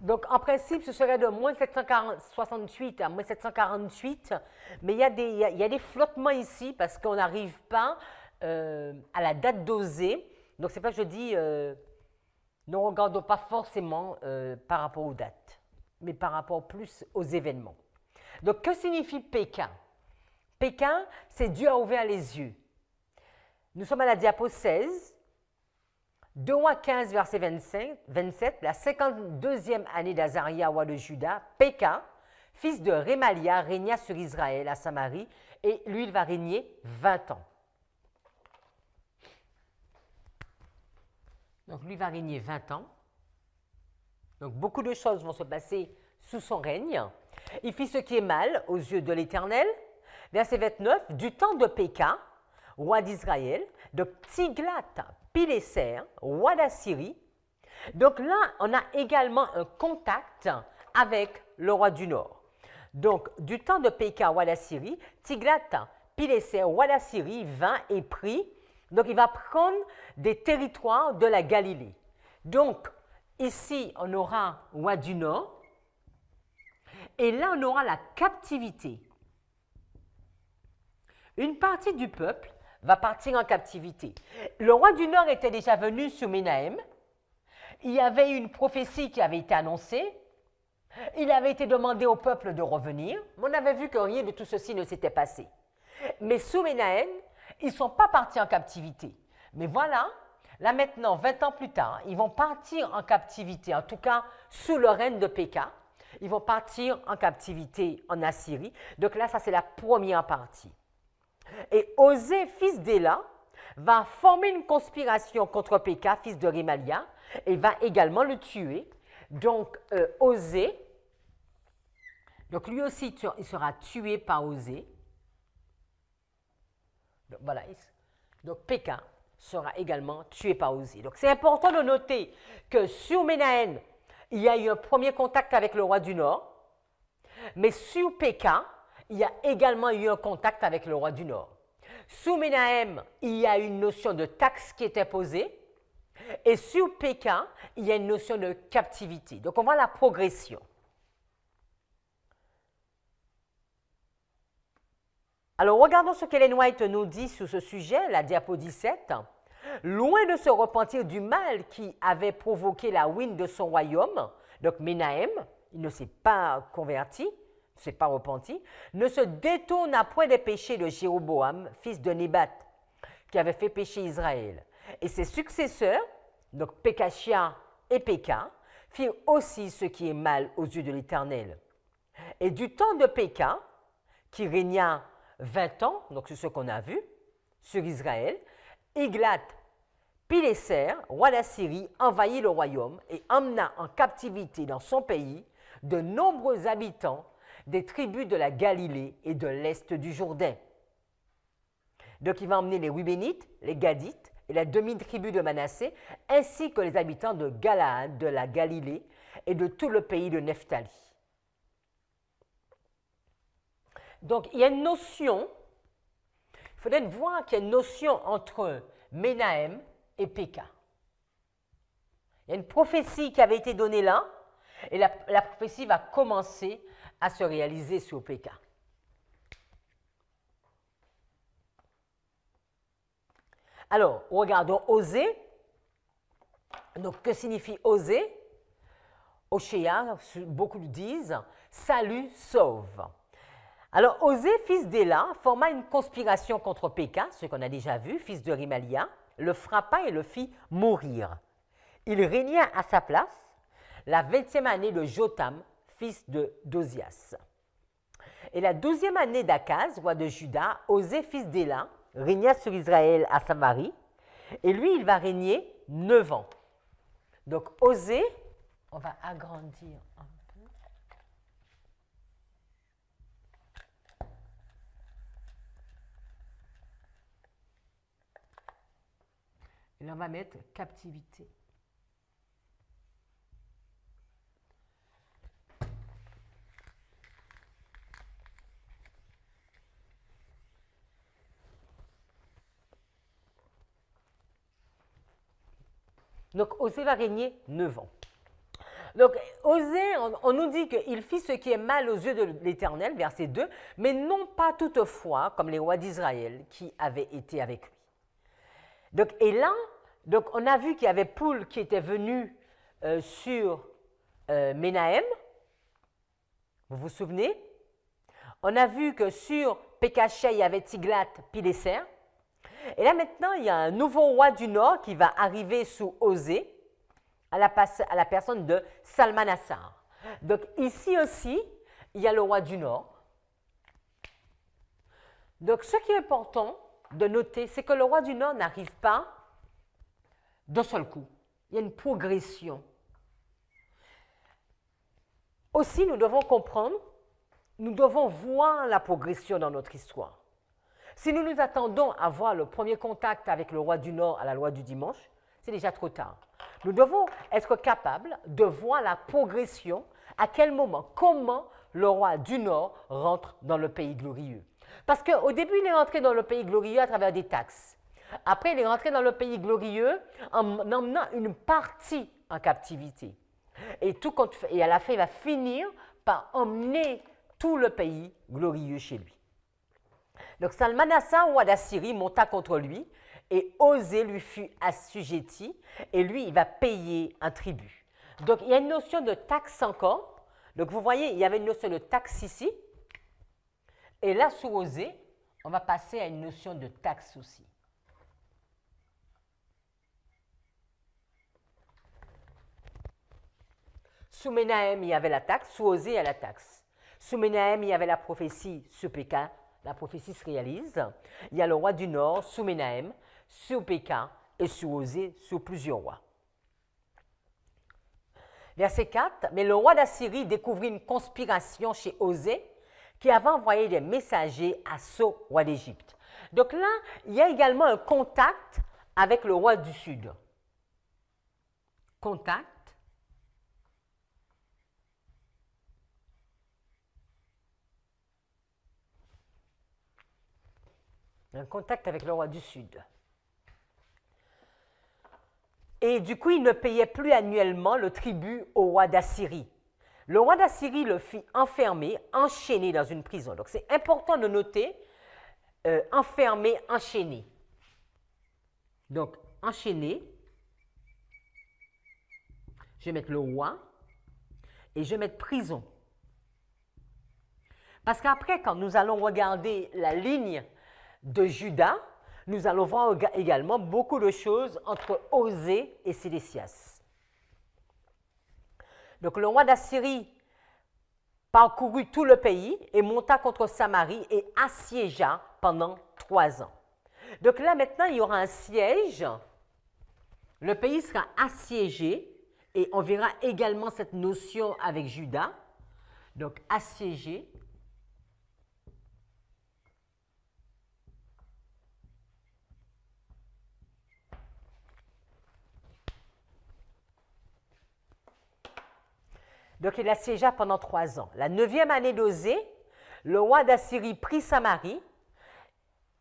Donc, en principe, ce serait de moins 768 à moins 748, mais il y a des flottements ici parce qu'on n'arrive pas à la date d'Osée. Donc, c'est pas que je dis, ne regardons pas forcément par rapport aux dates, mais par rapport plus aux événements. Donc, que signifie Péka? Péka, c'est Dieu a ouvert les yeux. Nous sommes à la diapo 16. 2 Rois 15, verset 27, la 52e année d'Azaria, roi de Juda, Péka, fils de Rémalia, régna sur Israël à Samarie, et lui, il va régner 20 ans. Donc, lui va régner 20 ans. Donc, beaucoup de choses vont se passer sous son règne. Il fit ce qui est mal aux yeux de l'Éternel. Verset 29, du temps de Péka, roi d'Israël, de Tiglath-Pileser, roi d'Assyrie. Donc là, on a également un contact avec le roi du Nord. Donc, du temps de Péka, roi d'Assyrie, Tiglath-Pileser, roi d'Assyrie, vint et prit. Donc, il va prendre des territoires de la Galilée. Donc, ici, on aura roi du Nord. Et là, on aura la captivité. Une partie du peuple va partir en captivité. Le roi du Nord était déjà venu sur Ménahem. Il y avait une prophétie qui avait été annoncée. Il avait été demandé au peuple de revenir. On avait vu que rien de tout ceci ne s'était passé. Mais sous Ménahem, ils ne sont pas partis en captivité. Mais voilà, là maintenant, 20 ans plus tard, ils vont partir en captivité, en tout cas sous le règne de Péka. Ils vont partir en captivité en Assyrie. Donc là, ça c'est la première partie. Et Osée, fils d'Éla, va former une conspiration contre Péka, fils de Rémalia, et va également le tuer. Donc, Osée Donc lui aussi, il sera tué par Osée. Donc voilà, donc Pékin sera également tué par Osée. Donc c'est important de noter que sur Ménahem, il y a eu un premier contact avec le roi du Nord, mais sur Pékin, il y a également eu un contact avec le roi du Nord. Sous Ménahem, il y a une notion de taxe qui est imposée, et sur Pékin, il y a une notion de captivité. Donc on voit la progression. Alors regardons ce qu'Ellen White nous dit sur ce sujet, la diapo 17. Loin de se repentir du mal qui avait provoqué la ruine de son royaume, donc Ménahem, il ne s'est pas converti, ne s'est pas repenti, ne se détourna point des péchés de Jéroboam, fils de Nébat, qui avait fait pécher Israël. Et ses successeurs, donc Pékachia et Péka, firent aussi ce qui est mal aux yeux de l'Éternel. Et du temps de Péka, qui régna 20 ans, donc c'est ce qu'on a vu, sur Israël, Tiglath-Pileser, roi d'Assyrie, envahit le royaume et emmena en captivité dans son pays de nombreux habitants des tribus de la Galilée et de l'est du Jourdain. Donc il va emmener les Rubénites, les Gadites et la demi-tribu de Manassé, ainsi que les habitants de Galaad, de la Galilée et de tout le pays de Nephtali. Donc, il y a une notion, il faudrait voir qu'il y a une notion entre Ménahem et Péka. Il y a une prophétie qui avait été donnée là, et la prophétie va commencer à se réaliser sur Péka. Alors, regardons Osée. Donc, que signifie Osée? Oshéa, beaucoup le disent, salut, sauve. Alors, Osée, fils d'Éla, forma une conspiration contre Péka, ce qu'on a déjà vu, fils de Rimalia, le frappa et le fit mourir. Il régna à sa place la 20e année de Jotham, fils de Dosias. Et la 12e année d'Akaz, roi de Juda, Osée, fils d'Éla, régna sur Israël à Samarie, et lui, il va régner 9 ans. Donc, Osée, on va agrandir un peu. Et là, on va mettre captivité. Donc, Osée va régner 9 ans. Donc, Osée, on nous dit qu'il fit ce qui est mal aux yeux de l'Éternel, verset 2, mais non pas toutefois comme les rois d'Israël qui avaient été avec lui. Donc, et là, donc, on a vu qu'il y avait Poul qui était venu sur Ménahem. Vous vous souvenez? On a vu que sur Pékachia, il y avait Tiglath-Pileser. Et là, maintenant, il y a un nouveau roi du Nord qui va arriver sous Osée, à la personne de Salmanassar. Donc, ici aussi, il y a le roi du Nord. Donc, ce qui est important de noter, c'est que le roi du Nord n'arrive pas d'un seul coup. Il y a une progression. Aussi, nous devons comprendre, nous devons voir la progression dans notre histoire. Si nous nous attendons à voir le premier contact avec le roi du Nord à la loi du dimanche, c'est déjà trop tard. Nous devons être capables de voir la progression, à quel moment, comment le roi du Nord rentre dans le pays glorieux. Parce qu'au début, il est rentré dans le pays glorieux à travers des taxes. Après, il est rentré dans le pays glorieux en emmenant une partie en captivité. Et à la fin, il va finir par emmener tout le pays glorieux chez lui. Donc Salmanassar, roi d'Assyrie, monta contre lui, et Osée lui fut assujetti, et lui, il va payer un tribut. Donc il y a une notion de taxe encore. Donc vous voyez, il y avait une notion de taxe ici, et là, sous Osée, on va passer à une notion de taxe aussi. Sous Ménahem, il y avait la taxe, sous Osée, il y a la taxe. Sous Ménahem, il y avait la prophétie sur Péka, la prophétie se réalise. Il y a le roi du Nord, sous Ménahem, sous Péka et sous Osée, sous plusieurs rois. Verset 4, « Mais le roi d'Assyrie découvrit une conspiration chez Osée, qui avait envoyé des messagers à So, roi d'Égypte. » Donc là, il y a également un contact avec le roi du Sud. Contact. Un contact avec le roi du Sud. Et du coup, il ne payait plus annuellement le tribut au roi d'Assyrie. Le roi d'Assyrie le fit enfermer, enchaîner dans une prison. Donc, c'est important de noter enfermer, enchaîner. Donc, enchaîner. Je vais mettre le roi et je vais mettre prison. Parce qu'après, quand nous allons regarder la ligne de Juda, nous allons voir également beaucoup de choses entre Osée et Sédécias. Donc le roi d'Assyrie parcourut tout le pays et monta contre Samarie et assiégea pendant 3 ans. Donc là maintenant, il y aura un siège, le pays sera assiégé et on verra également cette notion avec Juda. Donc assiégé. Donc, il assiégea pendant 3 ans. La 9e année d'Osée, le roi d'Assyrie prit Samarie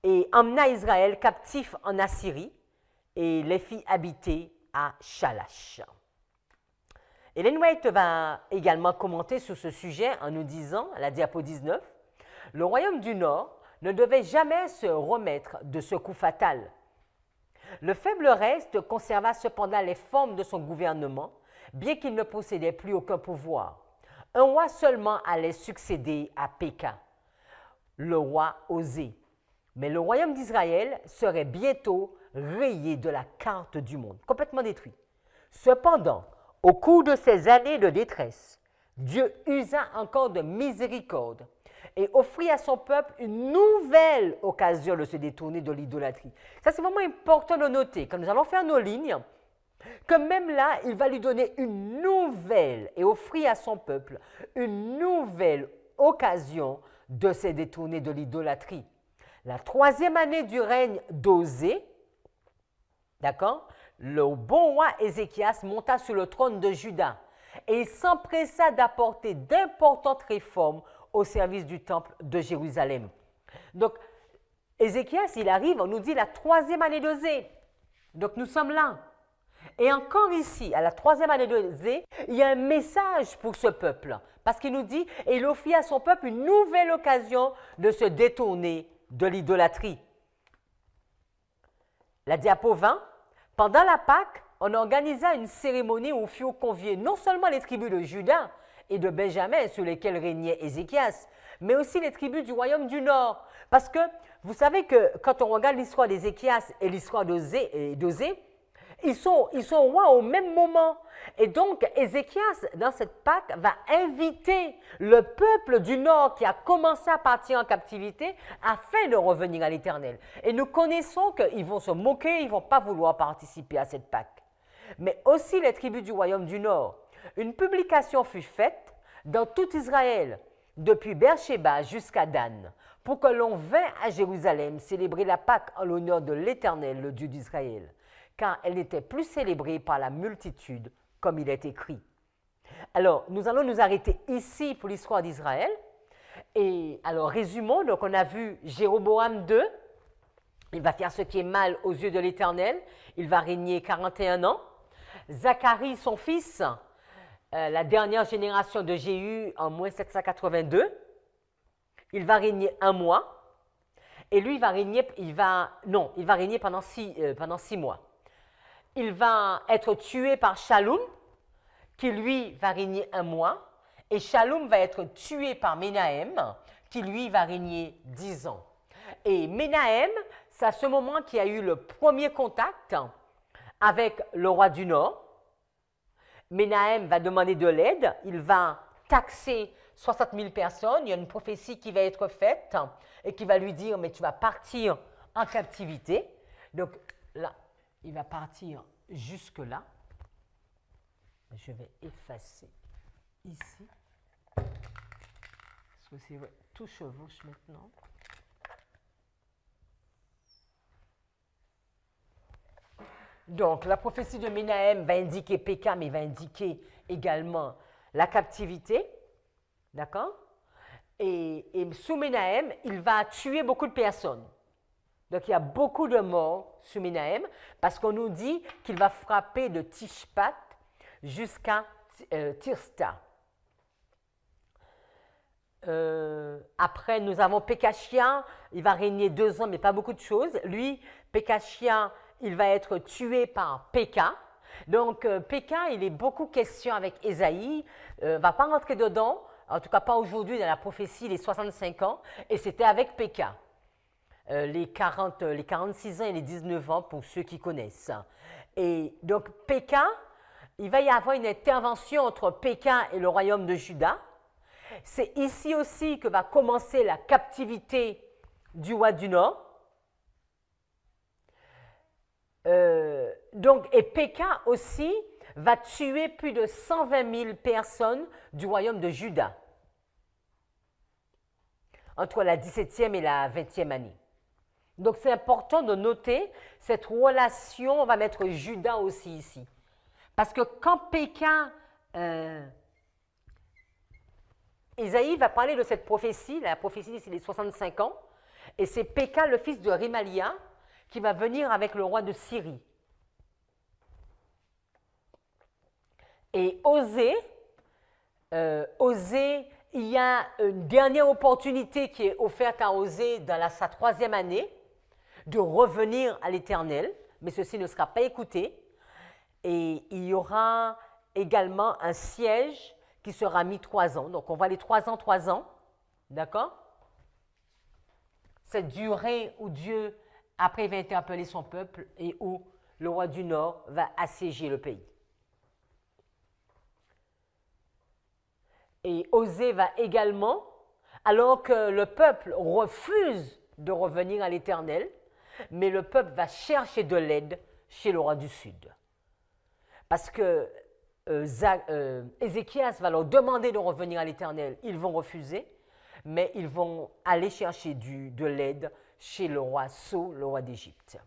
et emmena Israël captif en Assyrie et les fit habiter à Shalash. Ellen White va également commenter sur ce sujet en nous disant, à la diapo 19, « Le royaume du Nord ne devait jamais se remettre de ce coup fatal. Le faible reste conserva cependant les formes de son gouvernement, bien qu'il ne possédait plus aucun pouvoir. Un roi seulement allait succéder à Péka, le roi Osée. Mais le royaume d'Israël serait bientôt rayé de la carte du monde, complètement détruit. Cependant, au cours de ces années de détresse, Dieu usa encore de miséricorde et offrit à son peuple une nouvelle occasion de se détourner de l'idolâtrie. Ça, c'est vraiment important de noter. Quand nous allons faire nos lignes, que même là, il va lui donner une nouvelle et offrir à son peuple une nouvelle occasion de se détourner de l'idolâtrie. La 3e année du règne d'Osée, d'accord, le bon roi Ézéchias monta sur le trône de Juda et il s'empressa d'apporter d'importantes réformes au service du temple de Jérusalem. Donc, Ézéchias, il arrive, on nous dit la 3e année d'Osée. Donc, nous sommes là. Et encore ici, à la 3e année d'Osée, il y a un message pour ce peuple. Parce qu'il nous dit, et il offrit à son peuple une nouvelle occasion de se détourner de l'idolâtrie. La diapo 20, pendant la Pâque, on organisa une cérémonie où furent conviés non seulement les tribus de Juda et de Benjamin sur lesquelles régnait Ézéchias, mais aussi les tribus du royaume du Nord. Parce que vous savez que quand on regarde l'histoire d'Ézéchias et l'histoire d'Osée, ils sont rois au même moment. Et donc, Ézéchias, dans cette Pâque, va inviter le peuple du Nord qui a commencé à partir en captivité afin de revenir à l'Éternel. Et nous connaissons qu'ils vont se moquer, ils ne vont pas vouloir participer à cette Pâque. Mais aussi les tribus du royaume du Nord. Une publication fut faite dans tout Israël, depuis Beersheba jusqu'à Dan, pour que l'on vînt à Jérusalem célébrer la Pâque en l'honneur de l'Éternel, le Dieu d'Israël, car elle n'était plus célébrée par la multitude, comme il est écrit. Alors, nous allons nous arrêter ici pour l'histoire d'Israël. Et alors, résumons. Donc, on a vu Jéroboam II. Il va faire ce qui est mal aux yeux de l'Éternel. Il va régner 41 ans. Zacharie, son fils, la dernière génération de Jéhu en moins 782. Il va régner 1 mois. Et lui, il va régner pendant 6 mois. Il va être tué par Shallum, qui lui va régner 1 mois, et Shallum va être tué par Ménahem, qui lui va régner 10 ans. Et Ménahem, c'est à ce moment qu'il y a eu le premier contact avec le roi du Nord. Ménahem va demander de l'aide, il va taxer 60 000 personnes, il y a une prophétie qui va être faite et qui va lui dire « mais tu vas partir en captivité ». Donc là, il va partir jusque-là. Je vais effacer ici. Parce que c'est tout chevauche maintenant. Donc, la prophétie de Ménahem va indiquer Péka, mais va indiquer également la captivité. D'accord? Et sous Ménahem, il va tuer beaucoup de personnes. Donc, il y a beaucoup de morts sous Ménahem, parce qu'on nous dit qu'il va frapper de Tishpat jusqu'à Tirsta. Après, nous avons Pékachia, il va régner 2 ans, mais pas beaucoup de choses. Lui, Pékachia, il va être tué par Péka. Donc, Péka, il est beaucoup question avec Ésaïe, ne va pas rentrer dedans, en tout cas pas aujourd'hui dans la prophétie, les 65 ans, et c'était avec Péka. Les 46 ans et les 19 ans pour ceux qui connaissent. Et donc, Péka, il va y avoir une intervention entre Péka et le royaume de Juda. C'est ici aussi que va commencer la captivité du roi du Nord. Et Péka aussi va tuer plus de 120 000 personnes du royaume de Juda entre la 17e et la 20e année. Donc, c'est important de noter cette relation, on va mettre Juda aussi ici. Parce que quand Péka, Isaïe va parler de cette prophétie, la prophétie c'est les 65 ans, et c'est Péka, le fils de Rimalia, qui va venir avec le roi de Syrie. Et Osée, il y a une dernière opportunité qui est offerte à Osée dans sa 3e année, de revenir à l'Éternel, mais ceci ne sera pas écouté. Et il y aura également un siège qui sera mis 3 ans. Donc, on voit les 3 ans, d'accord? Cette durée où Dieu, après, va interpeller son peuple et où le roi du Nord va assiéger le pays. Et Osée va également, alors que le peuple refuse de revenir à l'Éternel, mais le peuple va chercher de l'aide chez le roi du Sud. Parce que Ézéchias va leur demander de revenir à l'Éternel. Ils vont refuser, mais ils vont aller chercher de l'aide chez le roi So, le roi d'Égypte.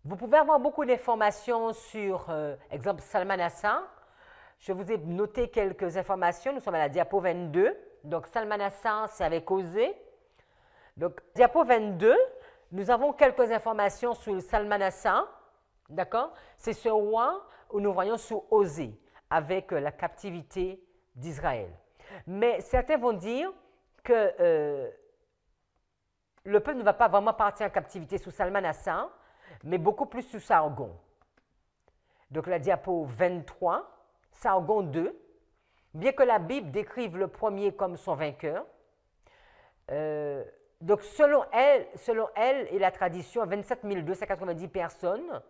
Vous pouvez avoir beaucoup d'informations sur, exemple, Salmanassar. Je vous ai noté quelques informations. Nous sommes à la diapo 22. Donc, Salmanassar, c'est avec Osée. Donc, diapo 22, nous avons quelques informations sur Salmanassar. D'accord? C'est ce roi où nous voyons sous Osée, avec la captivité d'Israël. Mais certains vont dire que le peuple ne va pas vraiment partir en captivité sous Salmanassar, mais beaucoup plus sous Sargon. Donc la diapo 23, Sargon II, bien que la Bible décrive le premier comme son vainqueur, donc selon elle et la tradition, 27 290 personnes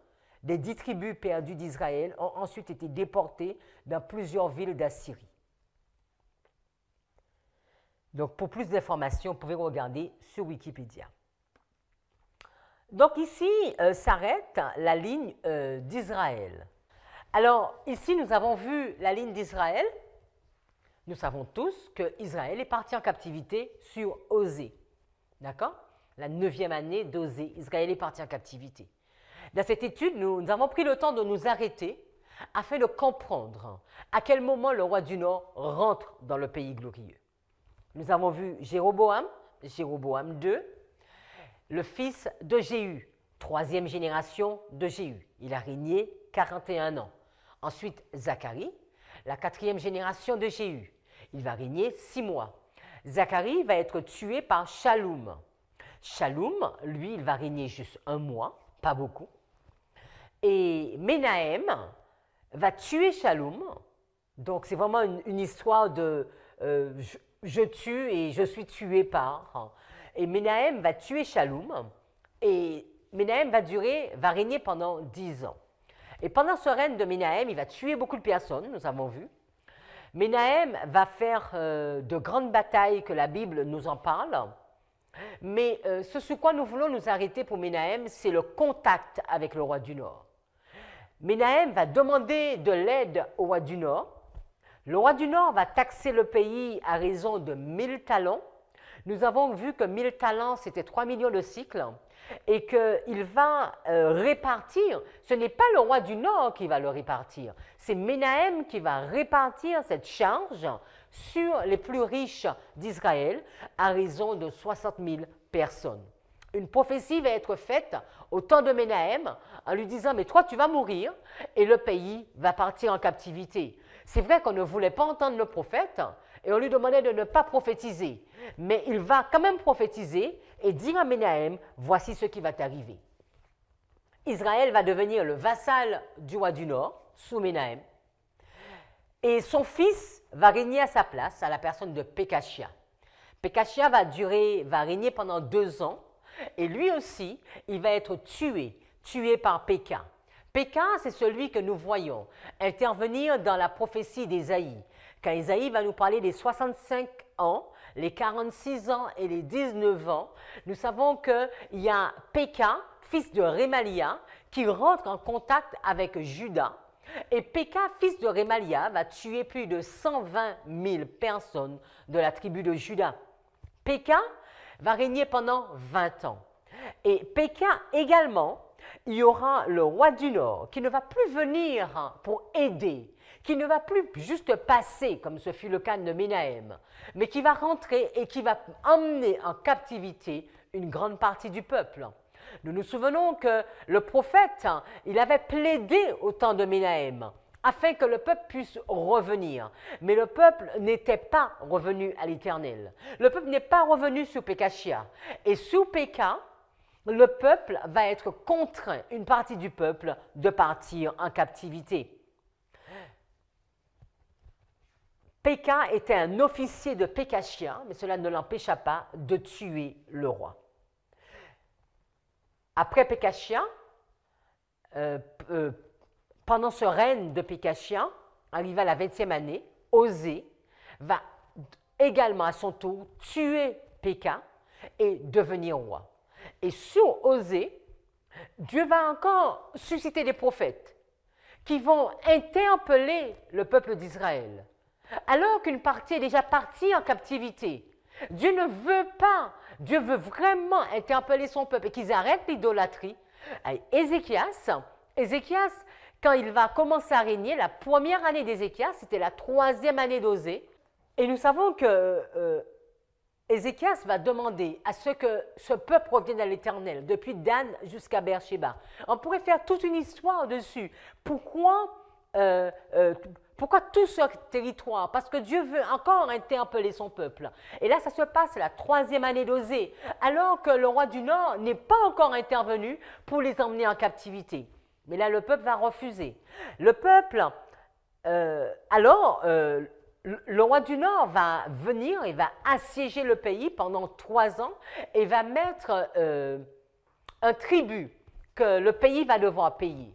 des 10 tribus perdues d'Israël ont ensuite été déportées dans plusieurs villes d'Assyrie. Donc pour plus d'informations, vous pouvez regarder sur Wikipédia. Donc ici s'arrête la ligne d'Israël. Alors ici nous avons vu la ligne d'Israël. Nous savons tous qu'Israël est parti en captivité sur Osée. D'accord? La 9e année d'Osée, Israël est parti en captivité. Dans cette étude, nous avons pris le temps de nous arrêter afin de comprendre à quel moment le roi du Nord rentre dans le pays glorieux. Nous avons vu Jéroboam II, le fils de Jéhu, 3e génération de Jéhu. Il a régné 41 ans. Ensuite, Zacharie, la 4e génération de Jéhu. Il va régner 6 mois. Zacharie va être tué par Shallum. Shallum, lui, il va régner juste 1 mois, pas beaucoup. Et Ménahem va tuer Shallum. Donc, c'est vraiment une histoire de je tue et je suis tué par. Et Ménahem va tuer Shallum. Et Ménahem va régner pendant 10 ans. Et pendant ce règne de Ménahem, il va tuer beaucoup de personnes, nous avons vu. Ménahem va faire de grandes batailles que la Bible nous en parle. Mais ce sur quoi nous voulons nous arrêter pour Ménahem, c'est le contact avec le roi du Nord. Ménahem va demander de l'aide au roi du Nord. Le roi du Nord va taxer le pays à raison de 1000 talents. Nous avons vu que 1000 talents, c'était 3 millions de cycles et qu'il va répartir. Ce n'est pas le roi du Nord qui va le répartir, c'est Ménahem qui va répartir cette charge sur les plus riches d'Israël à raison de 60 000 personnes. Une prophétie va être faite au temps de Ménahem en lui disant « mais toi tu vas mourir et le pays va partir en captivité ». C'est vrai qu'on ne voulait pas entendre le prophète et on lui demandait de ne pas prophétiser. Mais il va quand même prophétiser et dire à Ménahem « voici ce qui va t'arriver ». Israël va devenir le vassal du roi du Nord, sous Ménahem, et son fils va régner à sa place, à la personne de Pékachia. Pékachia va régner pendant 2 ans, et lui aussi, il va être tué par Péka. Péka, c'est celui que nous voyons intervenir dans la prophétie d'Ésaïe. Quand Ésaïe va nous parler des 65 ans, les 46 ans et les 19 ans, nous savons qu'il y a Péka, fils de Rémalia, qui rentre en contact avec Juda. Et Péka, fils de Rémalia, va tuer plus de 120 000 personnes de la tribu de Juda. Péka va régner pendant 20 ans. Et Péka également, il y aura le roi du Nord qui ne va plus venir pour aider, qui ne va plus juste passer, comme ce fut le cas de Ménahem, mais qui va rentrer et qui va emmener en captivité une grande partie du peuple. Nous nous souvenons que le prophète, il avait plaidé au temps de Ménahem afin que le peuple puisse revenir. Mais le peuple n'était pas revenu à l'Éternel. Le peuple n'est pas revenu sous Pékachia. Et sous Péka, le peuple va être contraint, une partie du peuple, de partir en captivité. Péka était un officier de Pékachia, mais cela ne l'empêcha pas de tuer le roi. Après Pékachia, pendant ce règne de Pékachia, arrivé à la 20e année, Osée va également à son tour tuer Péka et devenir roi. Et sur Osée, Dieu va encore susciter des prophètes qui vont interpeller le peuple d'Israël. Alors qu'une partie est déjà partie en captivité, Dieu ne veut pas, Dieu veut vraiment interpeller son peuple et qu'ils arrêtent l'idolâtrie. Ézéchias, quand il va commencer à régner, la première année d'Ézéchias, c'était la 3e année d'Osée. Et nous savons que Ézéchias va demander à ce que ce peuple revienne à l'Éternel, depuis Dan jusqu'à Beersheba. On pourrait faire toute une histoire dessus. Pourquoi tout ce territoire? Parce que Dieu veut encore interpeller son peuple. Et là, ça se passe la 3e année d'Osée, alors que le roi du Nord n'est pas encore intervenu pour les emmener en captivité. Mais là, le peuple va refuser. Le peuple, le roi du Nord va venir et va assiéger le pays pendant 3 ans et va mettre un tribut que le pays va devoir payer.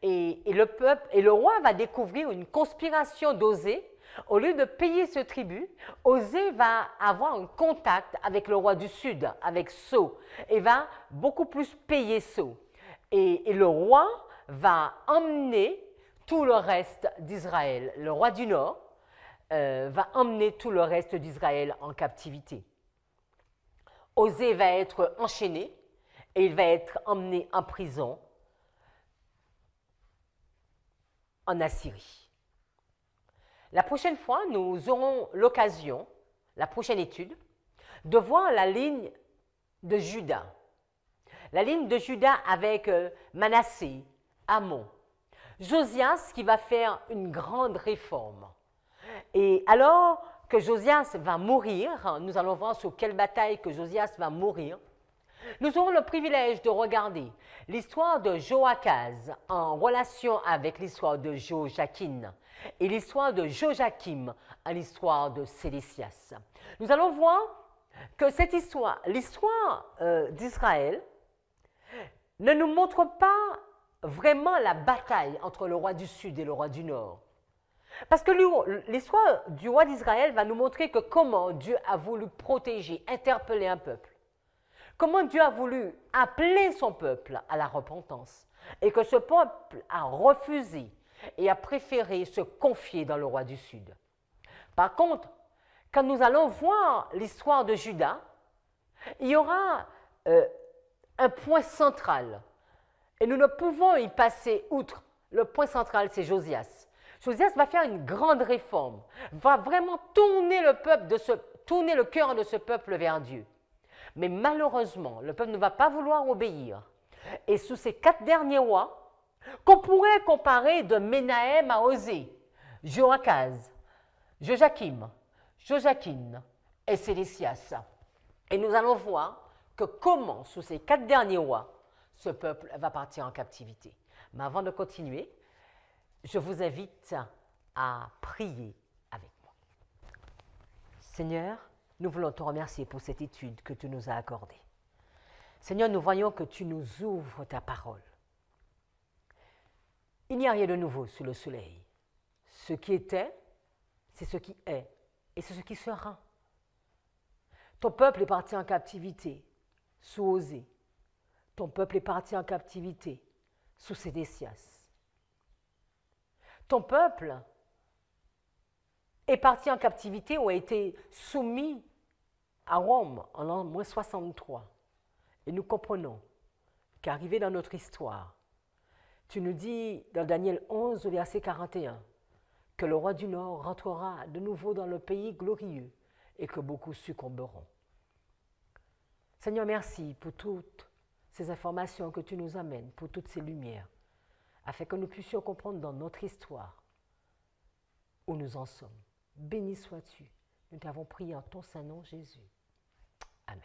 Et le roi va découvrir une conspiration d'Osée. Au lieu de payer ce tribut, Osée va avoir un contact avec le roi du Sud, avec So, et va beaucoup plus payer So. Et le roi va emmener tout le reste d'Israël. Le roi du Nord va emmener tout le reste d'Israël en captivité. Osée va être enchaîné et il va être emmené en prison en Assyrie. La prochaine fois, nous aurons l'occasion, la prochaine étude, de voir la ligne de Juda. La ligne de Juda avec Manassé, Amon, Josias qui va faire une grande réforme. Et alors que Josias va mourir, nous allons voir sur quelle bataille que Josias va mourir, nous aurons le privilège de regarder l'histoire de Joachaz en relation avec l'histoire de Joachim et l'histoire de Joachim en l'histoire de Sédécias. Nous allons voir que cette histoire, l'histoire d'Israël, ne nous montre pas vraiment la bataille entre le roi du Sud et le roi du Nord. Parce que l'histoire du roi d'Israël va nous montrer que comment Dieu a voulu protéger, interpeller un peuple. Comment Dieu a voulu appeler son peuple à la repentance. et que ce peuple a refusé et a préféré se confier dans le roi du Sud. Par contre, quand nous allons voir l'histoire de Juda, il y aura un point central. Et nous ne pouvons y passer outre. Le point central, c'est Josias. Josias va faire une grande réforme, va vraiment tourner le cœur de ce peuple vers Dieu. Mais malheureusement, le peuple ne va pas vouloir obéir. Et sous ces 4 derniers rois, qu'on pourrait comparer de Ménahem à Osée, Joachaz, Joachim, Joachim et Sédécias. Et nous allons voir que comment, sous ces 4 derniers rois, ce peuple va partir en captivité. Mais avant de continuer, je vous invite à prier avec moi. Seigneur, nous voulons te remercier pour cette étude que tu nous as accordée. Seigneur, nous voyons que tu nous ouvres ta parole. Il n'y a rien de nouveau sous le soleil. Ce qui était, c'est ce qui est, et c'est ce qui sera. Ton peuple est parti en captivité sous Osée. Ton peuple est parti en captivité sous Sédécias. Ton peuple est parti en captivité ou a été soumis à Rome en l'an 63. Et nous comprenons qu'arrivé dans notre histoire, tu nous dis dans Daniel 11, verset 41, que le roi du Nord rentrera de nouveau dans le pays glorieux et que beaucoup succomberont. Seigneur, merci pour toutes ces informations que tu nous amènes, pour toutes ces lumières, afin que nous puissions comprendre dans notre histoire où nous en sommes. Béni sois-tu. Nous t'avons prié en ton saint nom, Jésus. Amen.